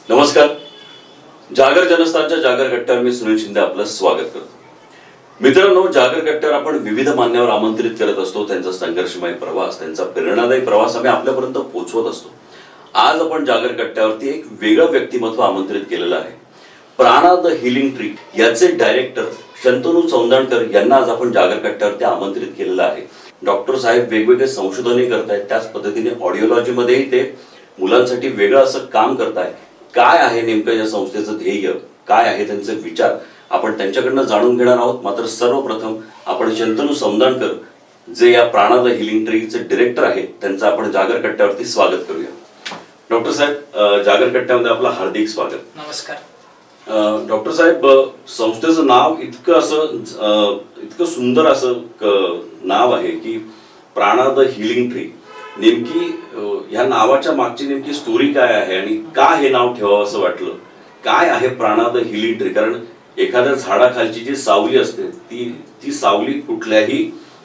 नमस्कार. जागर जनस्थानच्या जागर कट्ट्यावर मी सुनील शिंदे आपलं स्वागत करतो. मित्रांनो, जागर कट्ट्यावर आपण विविध मान्यवर आमंत्रित करत असतो. त्यांचा संघर्षमय प्रवास, त्यांचा प्रेरणादायी प्रवास आम्ही आपल्यापर्यंत पोहोचवत असतो. आज आपण जागर कट्ट्यावरती एक वेगळं व्यक्तिमत्व आमंत्रित केलेलं आहे. प्राणा द हिलिंग ट्री याचे डायरेक्टर शंतनू चौंदाणकर यांना आज आपण जागर कट्ट्यावरती आमंत्रित केलेलं आहे. डॉक्टर साहेब वेगवेगळे संशोधनही करतायत, त्याच पद्धतीने ऑडिओलॉजीमध्येही ते मुलांसाठी वेगळं असं काम करताय. काय आहे नेमकं या संस्थेचं ध्येय, काय आहे त्यांचे विचार, आपण त्यांच्याकडनं जाणून घेणार आहोत. मात्र सर्वप्रथम आपण शंतनू चौंदाणकर, जे या प्राणा द हिलिंग ट्रीचे डिरेक्टर आहेत, त्यांचं आपण जागर कट्ट्यावरती स्वागत करूया. डॉक्टर साहेब, जागर कट्ट्यामध्ये आपलं हार्दिक स्वागत. नमस्कार. डॉक्टर साहेब, संस्थेचं नाव इतकं सुंदर असं नाव आहे की प्राणा द हिलिंग ट्री. नेमकी ह्या नावाच्या मागची नेमकी स्टोरी काय आहे आणि का हे नाव ठेवावं असं वाटलं? काय आहे प्राणा द हिलिंग ट्री? कारण एखाद्या झाडाखालची जी सावली असते ती सावली कुठल्याही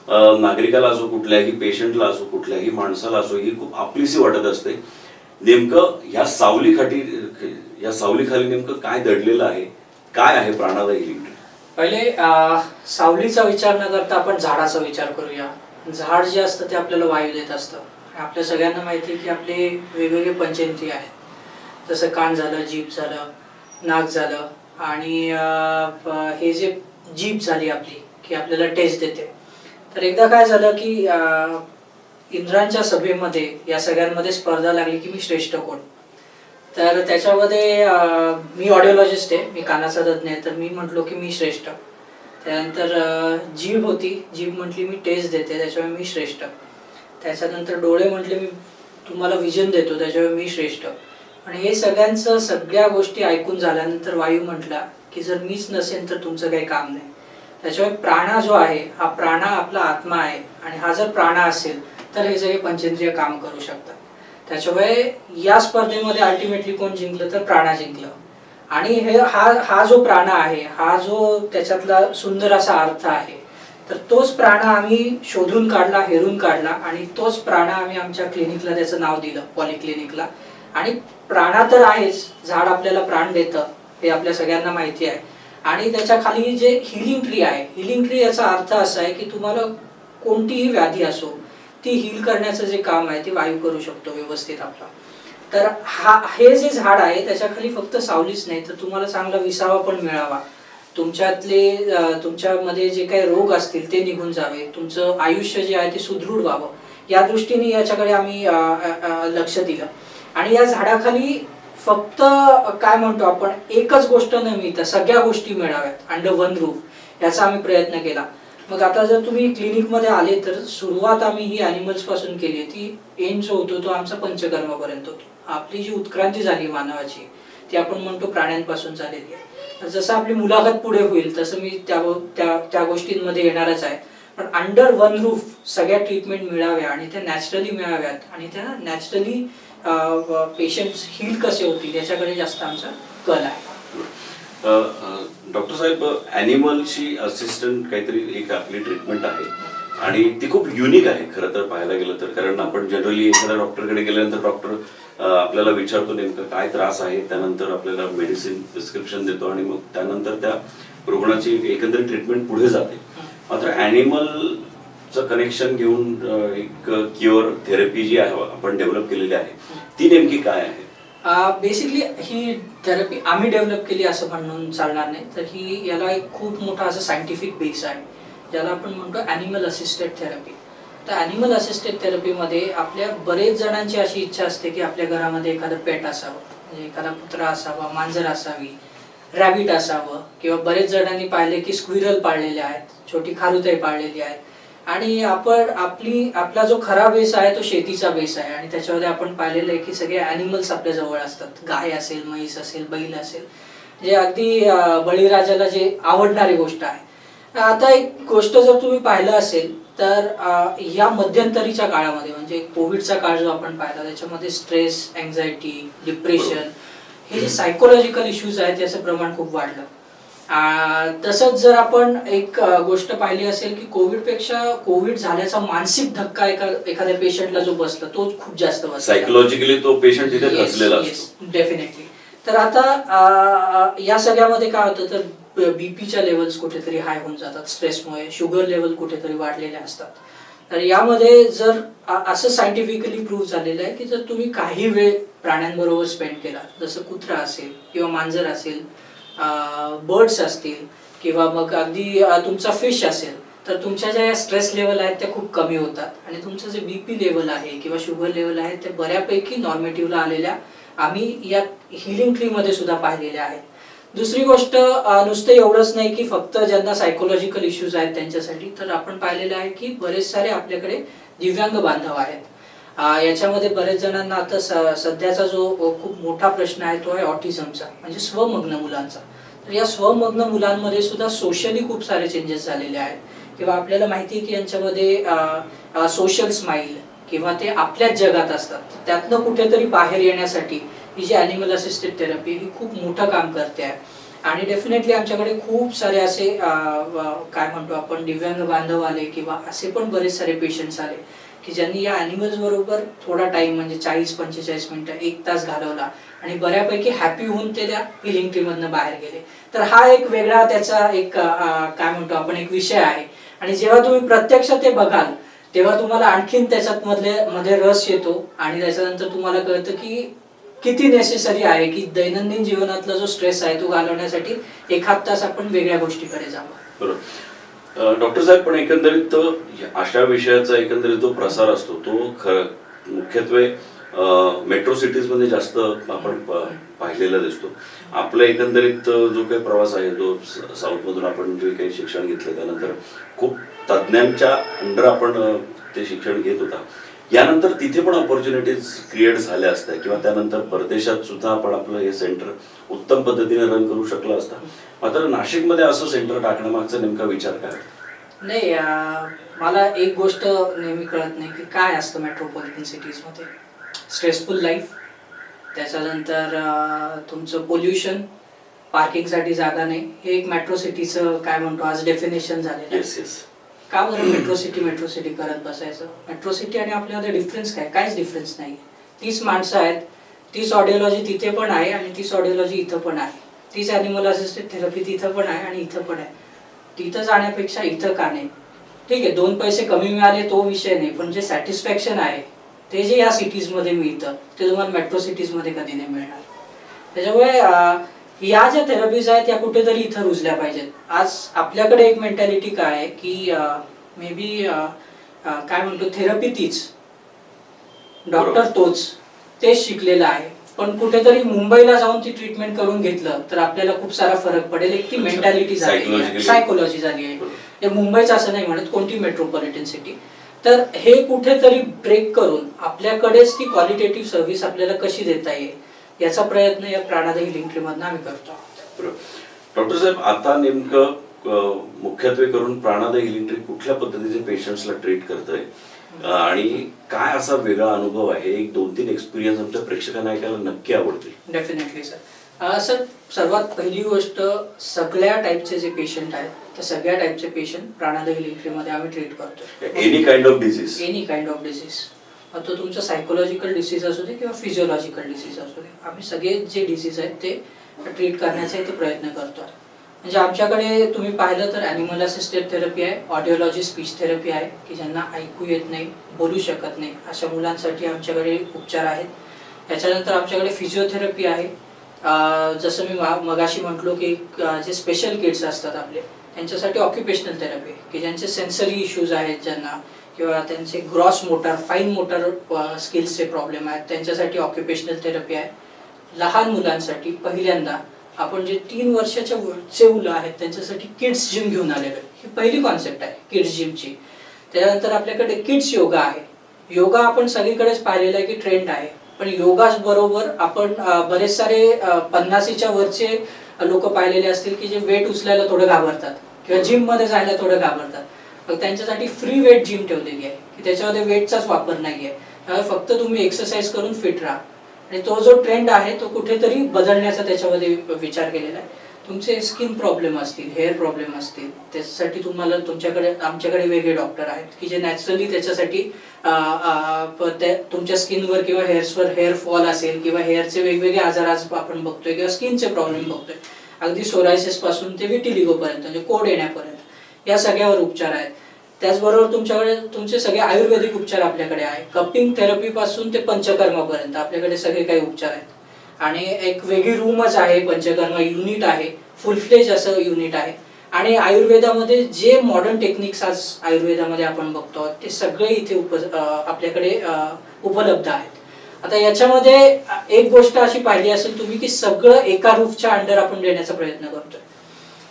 नागरिकाला असो, कुठल्याही पेशंटला असो, कुठल्याही माणसाला असो, ही खूप आपलीशी वाटत असते. नेमकं ह्या सावलीखाली नेमकं काय दडलेलं आहे? काय आहे प्राणा द हिलिंग ट्री? पहिले सावलीचा विचार न करता आपण झाडाचा विचार करूया. झाड जे असतं ते आपल्याला वायू देत असतं. आपल्या सगळ्यांना माहिती आहे की आपले वेगवेगळे पंचेंद्रिय आहेत. जसं कान झालं, जीभ झालं, नाक झालं आणि हे जे जीभ झाली आपली की आपल्याला टेस्ट देते. तर एकदा काय झालं की इंद्रांच्या सभेमध्ये या सगळ्यांमध्ये स्पर्धा लागली की मी श्रेष्ठ कोण. तर त्याच्यामध्ये मी ऑडिओलॉजिस्ट आहे, मी कानाचा तज्ञ आहे, तर मी म्हटलो की मी श्रेष्ठ. त्यानंतर जीभ होती, जीभ म्हटली मी टेस्ट देते, त्याच्यामुळे मी श्रेष्ठ. त्याच्यानंतर डोळे म्हटले मी तुम्हाला विजन देतो, त्याच्यामुळे मी श्रेष्ठ. आणि हे सगळ्या गोष्टी ऐकून झाल्यानंतर वायू म्हटला की जर मीच नसेल तर तुमचं काही काम नाही. त्याच्यामुळे प्राणा जो आहे, हा प्राणा आपला आत्मा आहे आणि हा जर प्राणा असेल तर हे सगळे पंचेंद्रिय काम करू शकतात. त्याच्यामुळे या स्पर्धेमध्ये अल्टिमेटली कोण जिंकलं तर प्राणा जिंकलं. आणि हा जो प्राणा आहे, हा जो त्याच्यातला सुंदर असा अर्थ आहे, तर तोच प्राणा आम्ही शोधून काढला, हेरून काढला आणि तोच प्राणा आम्ही आमच्या क्लिनिकला त्याचं नाव दिलं, पॉलिक्लिनिकला. आणि प्राणा तर आहेच, झाड आपल्याला प्राण देतं हे आपल्या सगळ्यांना माहिती आहे. आणि त्याच्या खाली जे हिलिंग ट्री आहे, हिलिंग ट्री याचा अर्थ असा आहे की तुम्हाला कोणतीही व्याधी असो ती हील करण्याचं जे काम आहे ते वायू करू शकतो व्यवस्थित आपला. तर हे जे झाड आहे त्याच्या खाली फक्त सावलीच नाही तर तुम्हाला चांगला विसावा पण मिळावा, तुमच्यामध्ये जे काही रोग असतील ते निघून जावे, तुमचं आयुष्य जे आहे ते सुदृढ व्हावं, या दृष्टीने याच्याकडे आम्ही लक्ष दिलं. आणि या झाडाखाली फक्त काय म्हणतो आपण, एकच गोष्ट न मिळता सगळ्या गोष्टी मिळाव्यात अंडर वन रूफ, याचा आम्ही प्रयत्न केला. मग आता जर तुम्ही क्लिनिकमध्ये आले तर सुरुवात आम्ही ही ॲनिमल्स पासून केली आहे. ती एंड जो होतो तो आमचा पंचकर्मापर्यंत होतो. आपली जी उत्क्रांती झाली मानवाची ती आपण म्हणतो प्राण्यांपासून झालेली आहे. जसं आपली मुलाखत पुढे होईल तसं मी त्या गोष्टींमध्ये येणारच आहे. पण अंडर वन रूफ सगळ्या ट्रीटमेंट मिळाव्या आणि त्या नॅचरली मिळाव्यात आणि त्या नॅचरली पेशंट्स हील कसे होतील याच्याकडे जास्त आमचा कल आहे. डॉक्टर साहेब, ॲनिमलची असिस्टंट काहीतरी एक आपली ट्रीटमेंट आहे आणि ती खूप युनिक आहे खरं तर पाहायला गेलं तर. कारण आपण जनरली एखाद्या डॉक्टरकडे गेल्यानंतर डॉक्टर आपल्याला विचारतो नेमकं काय त्रास आहे, त्यानंतर आपल्याला मेडिसिन प्रिस्क्रिप्शन देतो आणि मग त्यानंतर त्या रुग्णाची एकंदरीत ट्रीटमेंट पुढे जाते. मात्र ॲनिमलचं कनेक्शन घेऊन एक क्युअर थेरपी जी आहे आपण डेव्हलप केलेली आहे ती नेमकी काय आहे? बेसिकली ही थेरपी आम्ही डेव्हलप केली असं म्हणून चालणार नाही. तर याला एक खूप मोठा असं सायंटिफिक बेस आहे ज्याला आपण म्हणतो ॲनिमल असिस्टेड थेरपी. तर ॲनिमल असिस्टेड थेरपीमध्ये आपल्या बरेच जणांची अशी इच्छा असते की आपल्या घरामध्ये एखादं पेट असावं, म्हणजे एखादा कुत्रा असावा, मांजर असावी, रॅबिट असावं, किंवा बरेच जणांनी पाहिले की स्क्विरल पाळलेले आहेत, छोटी खारुताई पाळलेली आहेत. आणि आपला जो खरा बेस आहे तो शेतीचा बेस आहे आणि त्याच्यामध्ये आपण पाहिलेलं आहे की सगळे ॲनिमल्स आपल्या जवळ असतात. गाय असेल, म्हैस असेल, बैल असेल, जे अगदी बळीराजाला जे आवडणारी गोष्ट आहे. आता एक गोष्ट जर तुम्ही पाहिलं असेल तर या मध्यंतरीच्या काळामध्ये म्हणजे कोविडचा काळ जो आपण पाहिला त्याच्यामध्ये स्ट्रेस, अँझायटी, डिप्रेशन हे जे सायकोलॉजिकल इश्यूज आहेत त्याचं प्रमाण खूप वाढलं. तसंच जर आपण एक गोष्ट पाहिली असेल की कोविड झाल्याचा मानसिक धक्का एखाद्या पेशंटला जो बसला तो खूप जास्त बसला. सायकोलॉजिकली तो पेशंट तिथे खचलेला असतो. डेफिनेटली. तर आता या सगळ्यामध्ये काय होतं तर बीपीच्या लेवल्स कुठेतरी हाय होऊन जातात स्ट्रेसमुळे, शुगर लेवल कुठेतरी वाढलेले असतात. तर यामध्ये जर असं सायंटिफिकली प्रूव्ह झालेलं आहे की जर तुम्ही काही वेळ प्राण्यांबरोबर स्पेंड केला, जसं कुत्रा असेल किंवा मांजर असेल, बर्ड्स असतील किंवा मग अगदी तुमचा फिश असेल, तर तुमच्या ज्या स्ट्रेस लेवल आहेत त्या खूप कमी होतात आणि तुमचं जे बीपी लेवल आहे किंवा शुगर लेवल आहे ते बऱ्यापैकी नॉर्मेटिव्हला आलेल्या आम्ही या हिलिंग ट्री मध्ये सुद्धा पाहिलेल्या आहेत. दुसरी गोष्ट, नुसतं एवढंच नाही की फक्त ज्यांना सायकोलॉजिकल इश्यूज आहेत त्यांच्यासाठी, तर आपण पाहिलेलं आहे की बरेच सारे आपल्याकडे दिव्यांग बांधव आहेत. याच्यामध्ये बरेच जणांना आता सध्याचा जो खूप मोठा प्रश्न आहे तो आहे ऑटिझमचा, म्हणजे स्वमग्न मुलांचा. तर या स्वमग्न मुलांमध्ये सुद्धा सोशली खूप सारे चेंजेस झालेले आहेत किंवा आपल्याला माहिती आहे की यांच्यामध्ये सोशल स्माईल किंवा ते आपल्याच जगात असतात, त्यातनं कुठेतरी बाहेर येण्यासाठी ही जी ॲनिमल असिस्टेड थेरपी ही खूप मोठं काम करते आहे. आणि डेफिनेटली आमच्याकडे खूप सारे असे काय म्हणतो आपण दिव्यांग बांधव आले किंवा असे पण बरेच सारे पेशंट्स आले की ज्यांनी या ॲनिमल्स बरोबर थोडा टाइम म्हणजे 40-45 मिनिटं 1 तास घालवला आणि बऱ्यापैकी हॅपी होऊन ते त्या हिलिंग ट्रीमधनं बाहेर गेले. तर हा एक वेगळा त्याचा एक काय म्हणतो आपण एक विषय आहे. आणि जेव्हा तुम्ही प्रत्यक्ष ते बघाल तेव्हा तुम्हाला आणखीन त्याच्यात मध्ये रस येतो आणि त्याच्यानंतर तुम्हाला कळतं की किती नेसेसरी आहे की दैनंदिन जीवनातला जो स्ट्रेस आहे तो घालवण्यासाठी 1/2 तास आपण वेगळ्या गोष्टीकडे जावं. बरोबर. डॉक्टर साहेब, पण एकंदरीत अशा विषयाचा एकंदरीत जो प्रसार असतो तो मुख्यत्वे मेट्रो सिटीज मध्ये जास्त आपण पाहिलेला दिसतो. आपला एकंदरीत जो काही प्रवास आहे जो साऊथ मधून आपण जे काही शिक्षण घेतलं त्यानंतर खूप तज्ज्ञांच्या अंडर आपण ते शिक्षण घेत होता. यानंतर तिथे पण ऑपॉर्च्युनिटीज क्रिएट झाल्या असत्या किंवा त्यानंतर परदेशात सुद्धा आपण आपलं हे सेंटर उत्तम पद्धतीने रन करू शकलं असतं. मात्र नाशिकमध्ये असं सेंटर टाकण्यामागचा नेमका विचार काय? नाही, मला एक गोष्ट नेहमी कळत नाही की काय असतं मेट्रोपॉलिटन सिटीजमध्ये. स्ट्रेसफुल लाईफ, त्याच्यानंतर तुमचं पोल्युशन, पार्किंगसाठी जागा नाही, हे एक मेट्रो सिटीचं काय म्हणतो आज डेफिनेशन झालेलं आहे. का बरं मेट्रो सिटी करत बसायचं? मेट्रो सिटी आणि आपल्यामध्ये डिफरन्स काय? काहीच डिफरन्स नाही. 30 माणसं आहेत, 30 ऑडिओलॉजी तिथे पण आहे आणि 30 ऑडिओलॉजी इथं पण आहे. 30 ॲनिमल असिस्टेड थेरपी तिथं पण आहे आणि इथं पण आहे. तिथं जाण्यापेक्षा इथं का नाही? ठीक आहे, 2 पैसे कमी मिळाले तो विषय नाही, पण जे सॅटिस्फॅक्शन आहे ते जे या सिटीजमध्ये मिळतं ते तुम्हाला मेट्रो सिटीजमध्ये कधी नाही मिळणार. त्याच्यामुळे या ज्या थेरपीज आहेत त्या कुठेतरी इथं रुजल्या पाहिजेत. आज आपल्याकडे एक मेंटॅलिटी काय आहे की मे बी काय म्हणतो थेरपी तीच, डॉक्टर तोच, तेच शिकलेला आहे. पण कुठेतरी मुंबईला जाऊन ती ट्रीटमेंट करून घेतलं तर आपल्याला खूप सारा फरक पडेल. एक ती मेंटॅलिटी झाली आहे, सायकोलॉजी झाली आहे. हे मुंबईचं असं नाही म्हणत, कोणती मेट्रोपॉलिटन सिटी. तर हे कुठेतरी ब्रेक करून आपल्याकडेच ती क्वालिटेटिव्ह सर्व्हिस आपल्याला कशी देता येईल याचा प्रयत्न या प्राणादायी हिलिंग ट्रीमधनं आम्ही करतो. डॉक्टर साहेब, आता नेमकं मुख्यत्वे करून प्राणादायी हिलिंग ट्री कुठल्या पद्धतीचे पेशंट्सला ट्रीट करतंय आणि काय असा वेगळा अनुभव आहे? एक 2-3 एक्सपिरियन्स आमच्या प्रेक्षकांना ऐकायला नक्की आवडतील. Definitely sir. सर, सर्वात पहिली गोष्ट, सगळ्या टाईपचे जे पेशंट आहेत त्या सगळ्या टाईपचे पेशंट प्राणादायी हिलिंग ट्रीमध्ये आम्ही ट्रीट करतो. एनी काइंड ऑफ डिसीज, तो तुमचा सायकोलॉजिकल डिसीज असू दे किंवा फिजिओलॉजिकल डिसीज असू दे, आम्ही सगळे जे डिसीज आहेत ते ट्रीट करण्याचा इथे प्रयत्न करतो. म्हणजे आमच्याकडे तुम्ही पाहिलं तर ॲनिमल असिस्टेड थेरपी आहे, ऑडिओलॉजी स्पीच थेरपी आहे की ज्यांना ऐकू येत नाही, बोलू शकत नाही अशा मुलांसाठी आमच्याकडे उपचार आहेत. त्याच्यानंतर आमच्याकडे फिजिओथेरपी आहे. जसं मी मगाशी म्हटलो की जे स्पेशल किड्स असतात आपले त्यांच्यासाठी ऑक्युपेशनल थेरपी की ज्यांचे सेन्सरी इश्यूज आहेत ज्यांना किंवा त्यांचे ग्रॉस मोटर फाईन मोटर स्किल्सचे प्रॉब्लेम आहेत त्यांच्यासाठी ऑक्युपेशनल थेरपी आहे. लहान मुलांसाठी पहिल्यांदा आपण जे 3 वर्षाच्या वरचे मुलं आहेत त्यांच्यासाठी किड्स जिम घेऊन आलेलो आहे. ही पहिली कॉन्सेप्ट आहे किड्स जिमची. त्यानंतर आपल्याकडे किड्स योगा आहे. योगा आपण सगळीकडेच पाहिलेलं आहे की ट्रेंड आहे, पण योगाच बरोबर आपण बरेच सारे 50च्या वरचे लोक पाहिलेले असतील की जे वेट उचलायला थोडं घाबरतात किंवा जिम मध्ये जायला थोडं घाबरतात. मग त्यांच्यासाठी फ्री वेट जिम ठेवलेली आहे की त्याच्यामध्ये वेटचाच वापर नाहीये, फक्त तुम्ही एक्सरसाइज करून फिट राहा. आणि तो जो ट्रेंड आहे तो कुठेतरी बदलण्याचा त्याच्यामध्ये विचार केलेला आहे. तुमचे स्किन प्रॉब्लेम असतील, हेअर प्रॉब्लेम असतील, त्याच्यासाठी तुम्हाला आमच्याकडे वेगळे डॉक्टर आहेत की जे नॅचरली त्याच्यासाठी तुमच्या स्किनवर किंवा हेअर्सवर हेअर फॉल असेल किंवा हेअरचे वेगवेगळे आजार आज आपण बघतोय किंवा स्किनचे प्रॉब्लेम बघतोय, अगदी सोरायसिस पासून ते विटिलिगोपर्यंत म्हणजे कोड येण्यापर्यंत या सगळ्यावर उपचार आहेत. त्याचबरोबर तुमच्याकडे तुमचे सगळे आयुर्वेदिक उपचार आपल्याकडे आहे. कपिंग थेरपी पासून ते पंचकर्मापर्यंत आपल्याकडे सगळे काही उपचार आहेत. आणि एक वेगळी रूमच आहे, पंचकर्मा युनिट आहे, फुल फ्लेज असं युनिट आहे. आणि आयुर्वेदामध्ये जे मॉडर्न टेक्निक्स आज आयुर्वेदामध्ये आपण बघतो ते सगळे इथे आपल्याकडे उपलब्ध आहेत. आता याच्यामध्ये एक गोष्ट अशी पाहिली असेल तुम्ही की सगळं एका रूफच्या अंडर आपण देण्याचा प्रयत्न करतोय.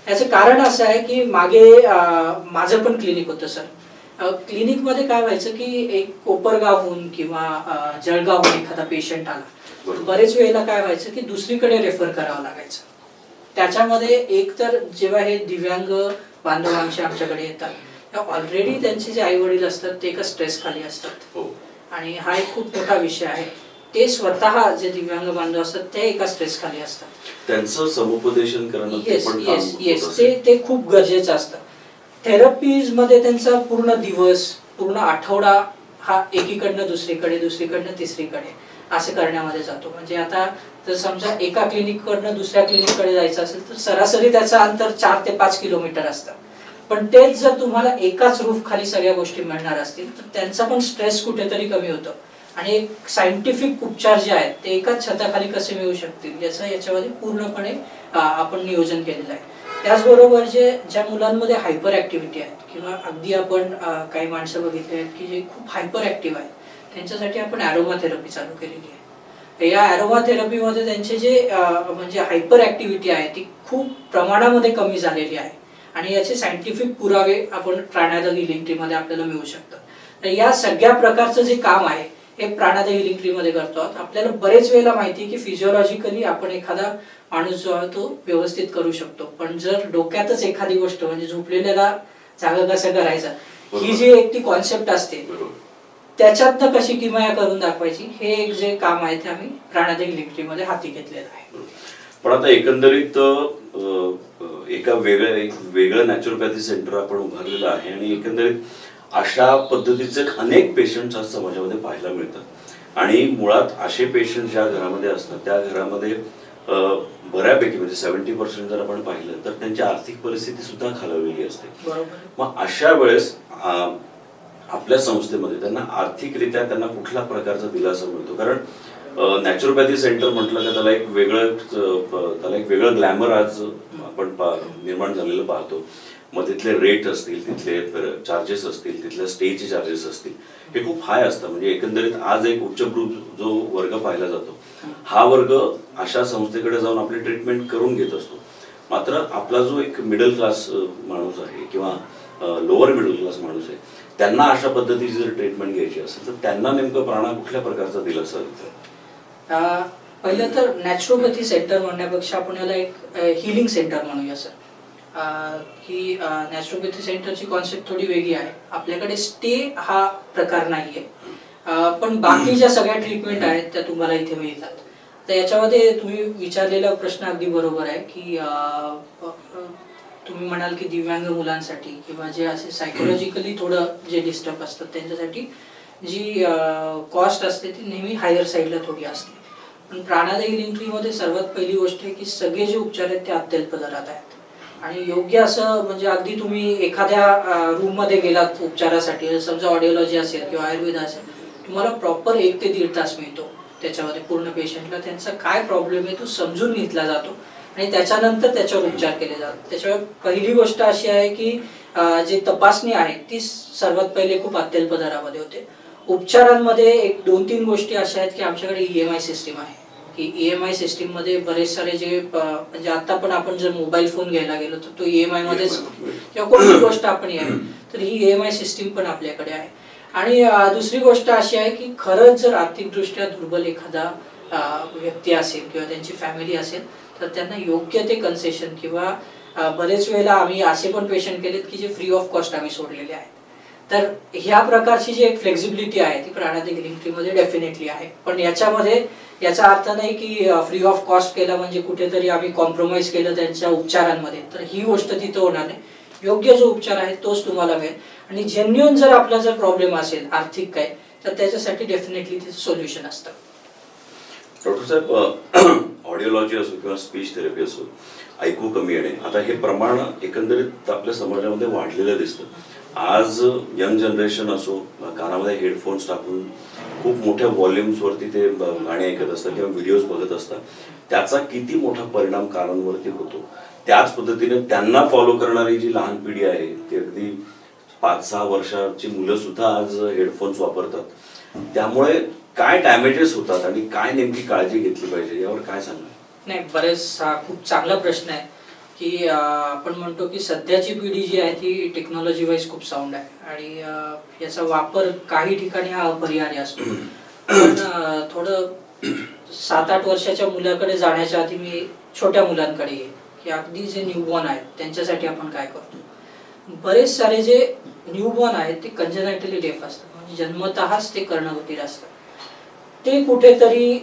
याचं कारण असं आहे की मागे माझं पण क्लिनिक होतं सर. क्लिनिकमध्ये काय व्हायचं की एक कोपरगावहून किंवा जळगावहून एखादा पेशंट आला, बरेच वेळेला काय व्हायचं की दुसरीकडे रेफर करावं लागायचं. त्याच्यामध्ये एक तर जेव्हा हे दिव्यांग बांधव आमच्याकडे येतात ऑलरेडी त्यांचे जे आई वडील असतात ते एका स्ट्रेस खाली असतात आणि हा एक खूप मोठा विषय आहे. ते स्वतः जे दिव्यांग बांधव असतात ते एका स्ट्रेस खाली असतात. त्यांचं समुपदेशन करणं ते खूप गरजेचं असतं. थेरपीज मध्ये त्यांचा पूर्ण दिवस, पूर्ण आठवडा हा एकीकडनं दुसरीकडे, दुसरीकडनं तिसरीकडे असं करण्यामध्ये जातो. म्हणजे आता जर समजा एका क्लिनिककडनं दुसऱ्या क्लिनिककडे जायचं असेल तर सरासरी त्याचं अंतर 4 ते 5 किलोमीटर असतं. पण तेच जर तुम्हाला एकाच रूफ खाली सगळ्या गोष्टी मिळणार असतील तर त्यांचा पण स्ट्रेस कुठेतरी कमी होतो. आणि एक सायंटिफिक उपचार जे आहेत ते एकाच छताखाली कसे मिळू शकतील याच्यामध्ये पूर्णपणे आपण नियोजन केलेलं आहे. त्याचबरोबर ज्या मुलांमध्ये हायपर ऍक्टिव्हिटी आहेत किंवा अगदी आपण काही माणसं बघितली आहेत की जे खूप हायपर ऍक्टिव्ह आहेत, त्यांच्यासाठी आपण ॲरोमा थेरपी चालू केलेली आहे. या ॲरोमा थेरपीमध्ये त्यांचे जे म्हणजे हायपर ऍक्टिव्हिटी आहे ती खूप प्रमाणामध्ये कमी झालेली आहे आणि याचे सायंटिफिक पुरावे आपण प्राणायाम हिलिंग ट्री मध्ये आपल्याला मिळू शकतात. तर या सगळ्या प्रकारचं जे काम आहे हे प्राणायाम हिलिंग ट्री मध्ये करतो. आपल्याला बरेच वेळेला माहिती आहे की फिजिओलॉजिकली आपण एखादा माणूस जो आहे तो व्यवस्थित करू शकतो, पण जर डोक्यातच एखादी गोष्ट म्हणजे झोपलेल्याला जागा कसं करायचा ही जी एक ती कॉन्सेप्ट असते त्याच्यातनं कशी किमया करून दाखवायची हे एक जे काम आहे ते आम्ही प्राणायाम हिलिंग ट्री मध्ये हाती घेतलेलं आहे. पण आता एकंदरीत एका वेगळं नॅचरोपॅथी सेंटर आपण उभारलेलं आहे आणि एकंदरीत अशा पद्धतीचे अनेक पेशंट्स आज समाजामध्ये पाहायला मिळतात. आणि मुळात असे पेशंट ज्या घरामध्ये असतात त्या घरामध्ये बऱ्यापैकी म्हणजे 70% जर आपण पाहिलं तर त्यांची आर्थिक परिस्थिती सुद्धा खालावलेली असते. मग अशा वेळेस आपल्या संस्थेमध्ये त्यांना आर्थिकरित्या त्यांना कुठल्या प्रकारचा दिलासा मिळतो? कारण नॅचरोपॅथी सेंटर म्हटलं का त्याला एक वेगळं ग्लॅमर आज आपण निर्माण झालेलं पाहतो. मग तिथले रेट असतील, तिथले चार्जेस असतील, तिथले स्टेचे चार्जेस असतील, हे खूप हाय असतं. म्हणजे एकंदरीत आज एक उच्चभ्रू जो वर्ग पाहिला जातो हा वर्ग अशा संस्थेकडे जाऊन आपली ट्रीटमेंट करून घेत असतो. मात्र आपला जो एक मिडल क्लास माणूस आहे किंवा लोअर मिडल क्लास माणूस आहे त्यांना अशा पद्धतीची जर ट्रीटमेंट घ्यायची असेल तर त्यांना नेमकं प्राणा कुठल्या प्रकारचा दिलासा देतो? पहिलं तर नॅचरोपॅथी सेंटर म्हणण्यापेक्षा आपण याला एक हिलिंग सेंटर म्हणूया सर. ही नॅचरोपॅथी सेंटरची कॉन्सेप्ट थोडी वेगळी आहे. आपल्याकडे स्टे हा प्रकार नाहीये, पण बाकी ज्या सगळ्या ट्रीटमेंट आहेत त्या तुम्हाला इथे मिळतात. तर याच्यामध्ये तुम्ही विचारलेला प्रश्न अगदी बरोबर आहे की तुम्ही म्हणाल की दिव्यांग मुलांसाठी किंवा जे असे सायकोलॉजिकली थोडं जे डिस्टर्ब असतात त्यांच्यासाठी जी कॉस्ट असते ती नेहमी हायर साईडला थोडी असते. पण प्राणायाम हिलिंग ट्री मध्ये सर्वात पहिली गोष्ट आहे की सगळे जे उपचार आहेत ते अत्यल्प दरात आहेत आणि योग्य असं म्हणजे अगदी तुम्ही एखाद्या रूम मध्ये गेलात उपचारासाठी, समजा ऑडिओलॉजी असेल किंवा आयुर्वेद असेल, तुम्हाला प्रॉपर 1 ते 1.5 तास मिळतो. त्याच्यामध्ये पूर्ण पेशंटला त्यांचा काय प्रॉब्लेम आहे तो समजून घेतला जातो आणि त्याच्यानंतर त्याच्यावर उपचार केले जातात. त्याच्यावर पहिली गोष्ट अशी आहे की जी तपासणी आहे ती सर्वात पहिले खूप अत्यल्प दरामध्ये होते. उपचारांमध्ये एक 2-3 गोष्टी अशा आहेत की आमच्याकडे EMI सिस्टीम आहे की EMI सिस्टीम मध्ये बरेच सारे जे म्हणजे आता पण आपण जर मोबाईल फोन घ्यायला गेलो तर तो EMI मध्येच किंवा कोणती गोष्ट आपण EMI तर ही EMI सिस्टीम पण आपल्याकडे आहे. आणि दुसरी गोष्ट अशी आहे की खरंच जर आर्थिकदृष्ट्या दुर्बल एखादा व्यक्ती असेल किंवा त्यांची फॅमिली असेल तर त्यांना योग्य ते कन्सेशन किंवा बरेच वेळेला आम्ही असे पण पेशंट केलेत की जे फ्री ऑफ कॉस्ट आम्ही सोडलेले आहेत. तर ह्या प्रकारची जी एक फ्लेक्झिबिलिटी आहे ती प्राणायाम हिलिंग ट्री मध्ये डेफिनेटली आहे. पण याच्यामध्ये याचा अर्थ नाही की फ्री ऑफ कॉस्ट केला म्हणजे कुठेतरी आम्ही कॉम्प्रोमाइज केलं त्यांच्या उपचारांमध्ये, तर ही गोष्ट तिथं होणार नाही. योग्य जो उपचार आहे तोच तुम्हाला मिळेल. आणि जेन्युइन जर आपला जर प्रॉब्लेम असेल आर्थिक काय, तर त्याच्यासाठी डेफिनेटली तिचं सोल्युशन असतं. डॉक्टर साहेब, ऑडिओलॉजी असो किंवा स्पीच थेरपी असो, ऐकू कमी येणे, आता हे प्रमाण एकंदरीत आपल्या समाजामध्ये वाढलेलं दिसतं. आज यंग जनरेशन असो, कानामध्ये हेडफोन्स टाकून खूप मोठ्या व्हॉल्यूम्सवरती ते गाणी ऐकत असतात किंवा व्हिडिओज बघत असतात. त्याचा किती मोठा परिणाम कानांवरती होतो. त्याच पद्धतीने त्यांना फॉलो करणारी जी लहान पिढी आहे ती अगदी 5-6 वर्षाची मुलं सुद्धा आज हेडफोन्स वापरतात. त्यामुळे काय डॅमेजेस होतात आणि काय नेमकी काळजी घेतली पाहिजे यावर काय सांगणार? नाही, बरेच हा खूप चांगला प्रश्न आहे की आपण म्हणतो की सध्याची पिढी जी आहे ती टेक्नॉलॉजी वाईज खूप साऊंड आहे आणि याचा वापर काही ठिकाणी हा अपरिहार्य असतो. पण थोडं 7-8 वर्षाच्या मुलाकडे जाण्याच्या आधी मी छोट्या मुलांकडे येईल की अगदी जे न्यूबॉर्न आहेत त्यांच्यासाठी आपण काय करतो. बरेच सारे जे न्यूबॉर्न आहेत ते कंजेनायटली डेफ असतात, म्हणजे जन्मतःच ते कर्णबधिर असतात. ते कुठेतरी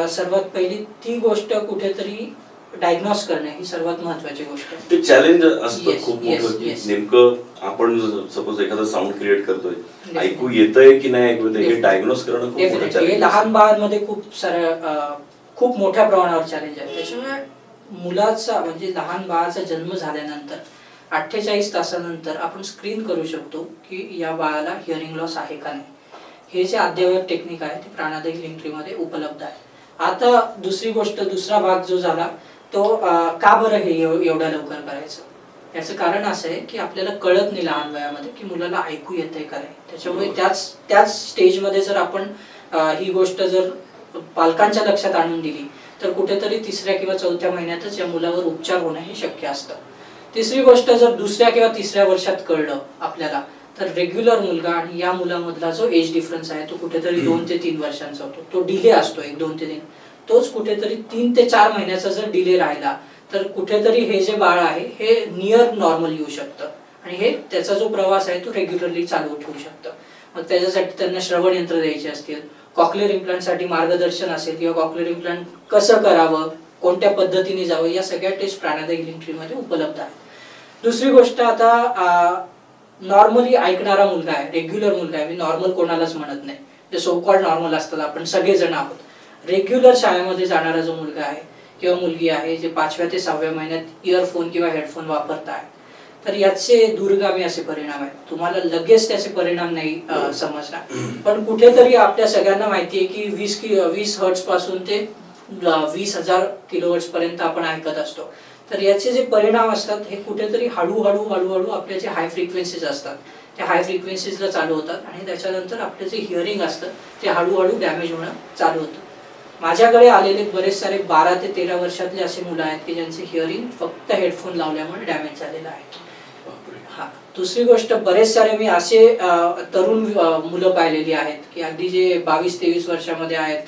सर्वात पहिली ती गोष्ट कुठेतरी डायग्नोस करणे ही सर्वात महत्वाची गोष्ट आहे. ते चॅलेंज असतं Yes, खूप yes, मोठं की yes. नेमकं आपण सपोज एखादा साऊंड क्रिएट करतोय, ऐकू येतंय की नाही ऐकू येतंय हे डायग्नोस करणं खूप मोठं हे चॅलेंज. लहान बाळांमध्ये खूप मोठ्या प्रमाणावर चॅलेंज आहे. त्याच्यामुळे मुलाचा म्हणजे लहान बाळाचा जन्म झाल्यानंतर 48 तासानंतर आपण स्क्रीन करू शकतो की या बाळाला हिअरिंग लॉस आहे का नाही. हे जे अद्ययावत टेक्निक आहे ते प्राणादायक लिंकट्रीमध्ये उपलब्ध आहे. आता दुसरी गोष्ट, दुसरा भाग जो झाला तो का बरं हे एवढ्या लवकर करायचं. याचं कारण असं आहे की आपल्याला कळत नाही लहान वयामध्ये की मुलाला ऐकू येतंय का नाही. त्याच्यामुळे त्याच स्टेजमध्ये जर आपण ही गोष्ट जर पालकांच्या लक्षात आणून दिली तर कुठेतरी 3ऱ्या किंवा 4थ्या महिन्यातच या मुलावर उपचार होणं हे शक्य असतं. तिसरी गोष्ट, जर 2ऱ्या किंवा 3ऱ्या वर्षात कळलं आपल्याला तर रेग्युलर मुलगा आणि या मुलामधला जो एज डिफरन्स आहे तो कुठेतरी 2 ते 3 वर्षांचा होतो. तो डिले असतो 1-2 ते 3, तोच कुठेतरी 3 ते 4 महिन्याचा जर डिले राहिला तर कुठेतरी हे जे बाळ आहे हे नियर नॉर्मल येऊ शकतं आणि हे त्याचा जो प्रवास आहे तो रेग्युलरली चालू ठेवू शकतं. मग त्याच्यासाठी त्यांना श्रवण यंत्र द्यायचे असतील, कॉक्लिअर इम्प्लांटसाठी मार्गदर्शन असेल किंवा कॉक्लिअर इम्प्लांट कसं करावं, कोणत्या पद्धतीने जावं, या सगळ्या टेस्ट प्राणादायक लिंकट्रीमध्ये उपलब्ध आहे. दुसरी गोष्ट, आता नॉर्मली ऐकणारा मुलगा आहे, रेग्युलर मुलगा आहे, मी नॉर्मल कोणालाच म्हणत नाही, जे सो कॉल्ड नॉर्मल असतात आपण सगळेजण आहोत. रेग्युलर शाळेमध्ये जाणारा जो मुलगा आहे किंवा मुलगी आहे जे 5व्या ते 6व्या महिन्यात इयरफोन किंवा हेडफोन वापरत आहे, तर याचे दूरगामी असे परिणाम आहेत. तुम्हाला लगेच त्याचे परिणाम नाही समजणार, पण कुठेतरी आपल्या सगळ्यांना माहिती आहे की 20 हर्ट्ज पासून ते 20,000 किलोहर्ट्ज पर्यंत आपण ऐकत असतो. तर याचे जे परिणाम असतात हे कुठेतरी हळूहळू आपल्या जे हाय फ्रिक्वेन्सीज असतात त्या हाय फ्रिक्वेन्सीजला चालू होतात आणि त्याच्यानंतर आपलं जे हिअरिंग असतं ते हळूहळू डॅमेज होणं चालू होतं. माझ्याकडे आलेले बरेच सारे 12 ते 13 वर्षातले असे मुलं आहेत की ज्यांचे हिअरिंग फक्त हेडफोन लावल्यामुळे डॅमेज झालेलं आहे. हा, दुसरी गोष्ट, बरेच सारे मी असे तरुण मुलं पाहिलेली आहेत की अगदी जे 22-23 वर्षामध्ये आहेत,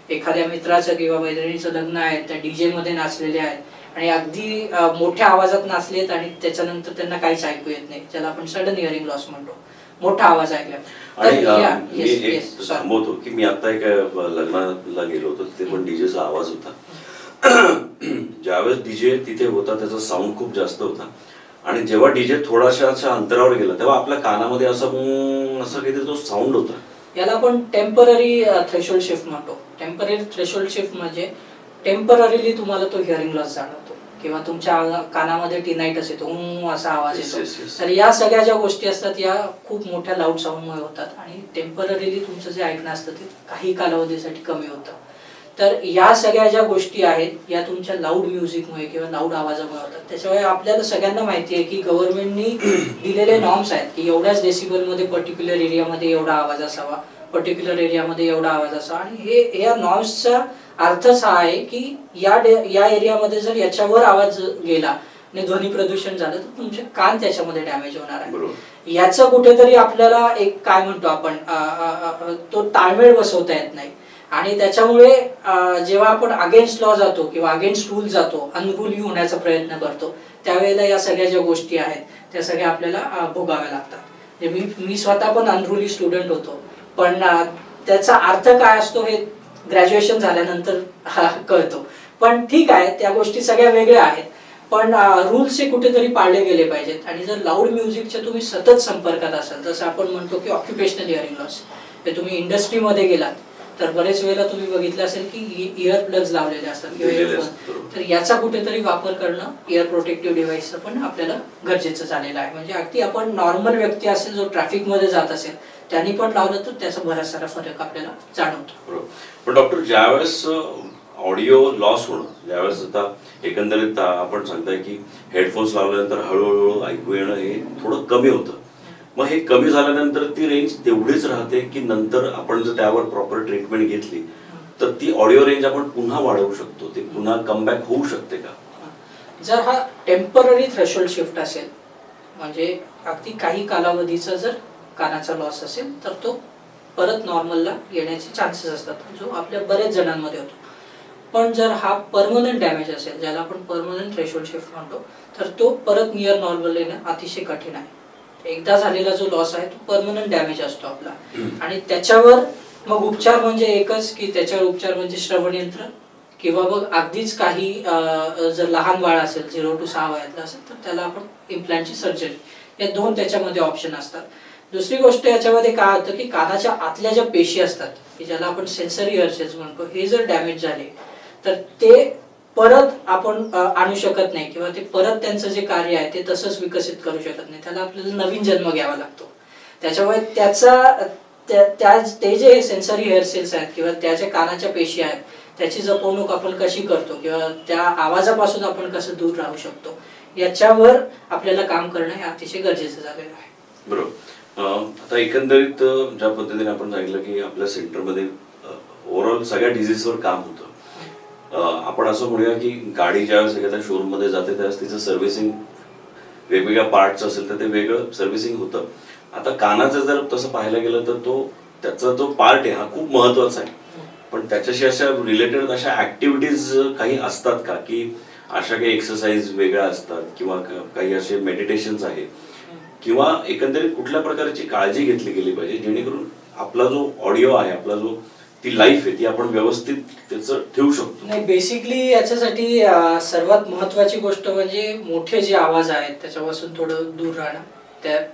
एखाद्या मित्राचं किंवा मैत्रिणीचं लग्न आहे, त्या डीजे मध्ये नाचलेले आहेत आणि अगदी मोठ्या आवाजात नाचलेत आणि त्याच्यानंतर त्यांना काहीच ऐकू येत नाही, ज्याला आपण सडन हिअरिंग लॉस म्हणतो, मोठा आवाज ऐकला. आणि मी एक थांबवतो की मी आता एक लग्नाला गेलो होतो, तिथे पण डीजेचा आवाज होता. ज्यावेळेस डीजे तिथे होता त्याचा साऊंड खूप जास्त होता आणि जेव्हा डीजे थोडाशा अंतरावर गेला तेव्हा आपल्या कानामध्ये असं काहीतरी तो साऊंड होता. याला आपण टेम्पररी थ्रेशोल्ड शिफ्ट म्हणतो. टेम्पररी थ्रेशोल्ड शिफ्ट म्हणजे टेम्पररीली तुम्हाला तो हिअरिंग लॉस जाणवतो किंवा तुमच्या कानामध्ये टिनाइटस येतो, असा आवाज येतो. तर या सगळ्या ज्या गोष्टी असतात या खूप मोठ्या लाऊड साऊंडमुळे होतात आणि टेम्पररीली तुमचं जे ऐकणं असतं ते काही कालावधीसाठी कमी होतं. तर या सगळ्या ज्या गोष्टी आहेत या तुमच्या लाऊड म्युझिकमुळे किंवा लाऊड आवाजामुळे होतात. त्याच्यामुळे आपल्याला सगळ्यांना माहिती आहे की गव्हर्नमेंटनी दिलेले नॉर्म्स आहेत की एवढ्याच डेसिबलमध्ये पर्टिक्युलर एरियामध्ये एवढा आवाज असावा, पर्टिक्युलर एरियामध्ये एवढा आवाज असावा. आणि या नॉर्म्सचा अर्थच हा आहे की या एरियामध्ये जर याच्यावर आवाज गेला आणि ध्वनी प्रदूषण झालं तर तुमचे कान त्याच्यामध्ये डॅमेज होणार आहे. याचं कुठेतरी आपल्याला एक काय म्हणतो आपण तो ताळमेळ बसवता येत नाही आणि त्याच्यामुळे जेव्हा आपण अगेन्स्ट लॉ जातो किंवा अगेन्स्ट रूल जातो, अनरूली होण्याचा प्रयत्न करतो, त्यावेळेला या सगळ्या ज्या गोष्टी आहेत त्या सगळ्या आपल्याला भोगाव्या लागतात. मी स्वतः पण अनरूली स्टुडंट होतो, पण त्याचा अर्थ काय असतो हे ग्रॅज्युएशन झाल्यानंतर कळतो. पण ठीक आहे, त्या गोष्टी सगळ्या वेगळ्या आहेत. पण रूल्स हे कुठेतरी पाळले गेले पाहिजेत. आणि जर लाऊड म्युझिकच्या तुम्ही सतत संपर्कात असाल, जसं आपण म्हणतो की ऑक्युपेशनल हिअरिंग लॉस, हे तुम्ही इंडस्ट्रीमध्ये गेलात तर बरेच वेळेला तुम्ही बघितलं असेल की इयर प्लग्स लावलेले असतात किंवा इयरफोन, तर याचा कुठेतरी वापर करणं, इयर प्रोटेक्टिव्ह डिव्हाइसचं पण आपल्याला गरजेचं झालेलं आहे. म्हणजे अगदी आपण नॉर्मल व्यक्ती असेल, जो ट्रॅफिकमध्ये जात असेल, त्यांनी पण लावलं तर त्याचा बराच सारा फरक आपल्याला जाणवतो. पण डॉक्टर, ज्यावेळेस ऑडिओ लॉस होणं, ज्यावेळेस आता एकंदरीत आपण सांगताय की हेडफोन्स लावल्यानंतर हळूहळू ऐकू येणं हे थोडं कमी होतं, मग हे कमी झाल्यानंतर ती रेंज तेवढीच राहते की नंतर आपण जर त्यावर प्रॉपर ट्रीटमेंट घेतली तर ती ऑडिओ रेंज आपण पुन्हा वाढवू शकतो, ती पुन्हा कमबॅक होऊ शकते का? जर हा टेम्पररी थ्रेशोल्ड शिफ्ट असेल, म्हणजे अगदी काही कालावधीचा जर कानाचा लॉस असेल, तर तो परत नॉर्मलला येण्याचे चान्सेस असतात, जो आपल्या बरेच जणांमध्ये होतो. पण जर हा परमनंट डॅमेज असेल, ज्याला आपण परमनंट थ्रेशोल्ड शिफ्ट म्हणतो, तर तो परत नियर नॉर्मल येणं अतिशय कठीण आहे. एकदा झालेला जो लॉस आहे तो परमनंट डॅमेज असतो आपला. आणि त्याच्यावर मग उपचार म्हणजे एकच, की त्याच्यावर उपचार म्हणजे श्रवण यंत्र, किंवा मग अगदीच काही जर लहान बाळ असेल 0 to 6 वयातलं असेल तर त्याला आपण इम्प्लांटची सर्जरी, या 2 त्याच्यामध्ये ऑप्शन असतात. दुसरी गोष्ट याच्यामध्ये काय होतं की कानाच्या आतल्या ज्या पेशी असतात, की ज्याला आपण सेन्सरी हेअर सेल्स म्हणतो, हे जर डॅमेज झाले तर ते परत आपण आणू शकत नाही, किंवा ते परत त्यांचं जे कार्य आहे ते तसंच विकसित करू शकत नाही. त्याला आपल्याला नवीन जन्म घ्यावा लागतो. त्याच्यामुळे ते जे सेन्सरी हेअर सेल्स आहेत किंवा त्याच्या कानाच्या पेशी आहेत, त्याची जपवणूक आपण कशी करतो किंवा त्या आवाजापासून आपण कसं दूर राहू शकतो, याच्यावर आपल्याला काम करणं हे अतिशय गरजेचं झालेलं आहे. बरोबर. आता एकंदरीत ज्या पद्धतीने आपण सांगितलं की आपल्या सेंटरमध्ये ओव्हरऑल सगळ्या डिझीजवर काम होतं. आपण असं म्हणूया की गाडी ज्यावेळेस एखाद्या शोरूम मध्ये जाते त्यावेळेस तिचं सर्व्हिसिंग वेगवेगळ्या पार्ट्स असेल तर ते वेगळं सर्व्हिसिंग होतं. आता कानाचं जर तसं पाहायला गेलं तर त्याचा जो पार्ट आहे हा खूप महत्वाचा आहे. पण त्याच्याशी अशा रिलेटेड अशा ऍक्टिव्हिटीज काही असतात का, की अशा काही एक्सरसाइज वेगळ्या असतात किंवा काही असे मेडिटेशन्स आहेत, किंवा एकंदरीत कुठल्या प्रकारची काळजी घेतली गेली पाहिजे जेणेकरून आपला जो ऑडिओ आहे, आपला जो ती लाईफ आहे ती आपण व्यवस्थित त्याचं ठेवू शकतो? नाही, बेसिकली याच्यासाठी सर्वात महत्वाची गोष्ट म्हणजे मोठे जे आवाज आहेत त्याच्यापासून थोडं दूर राहणं.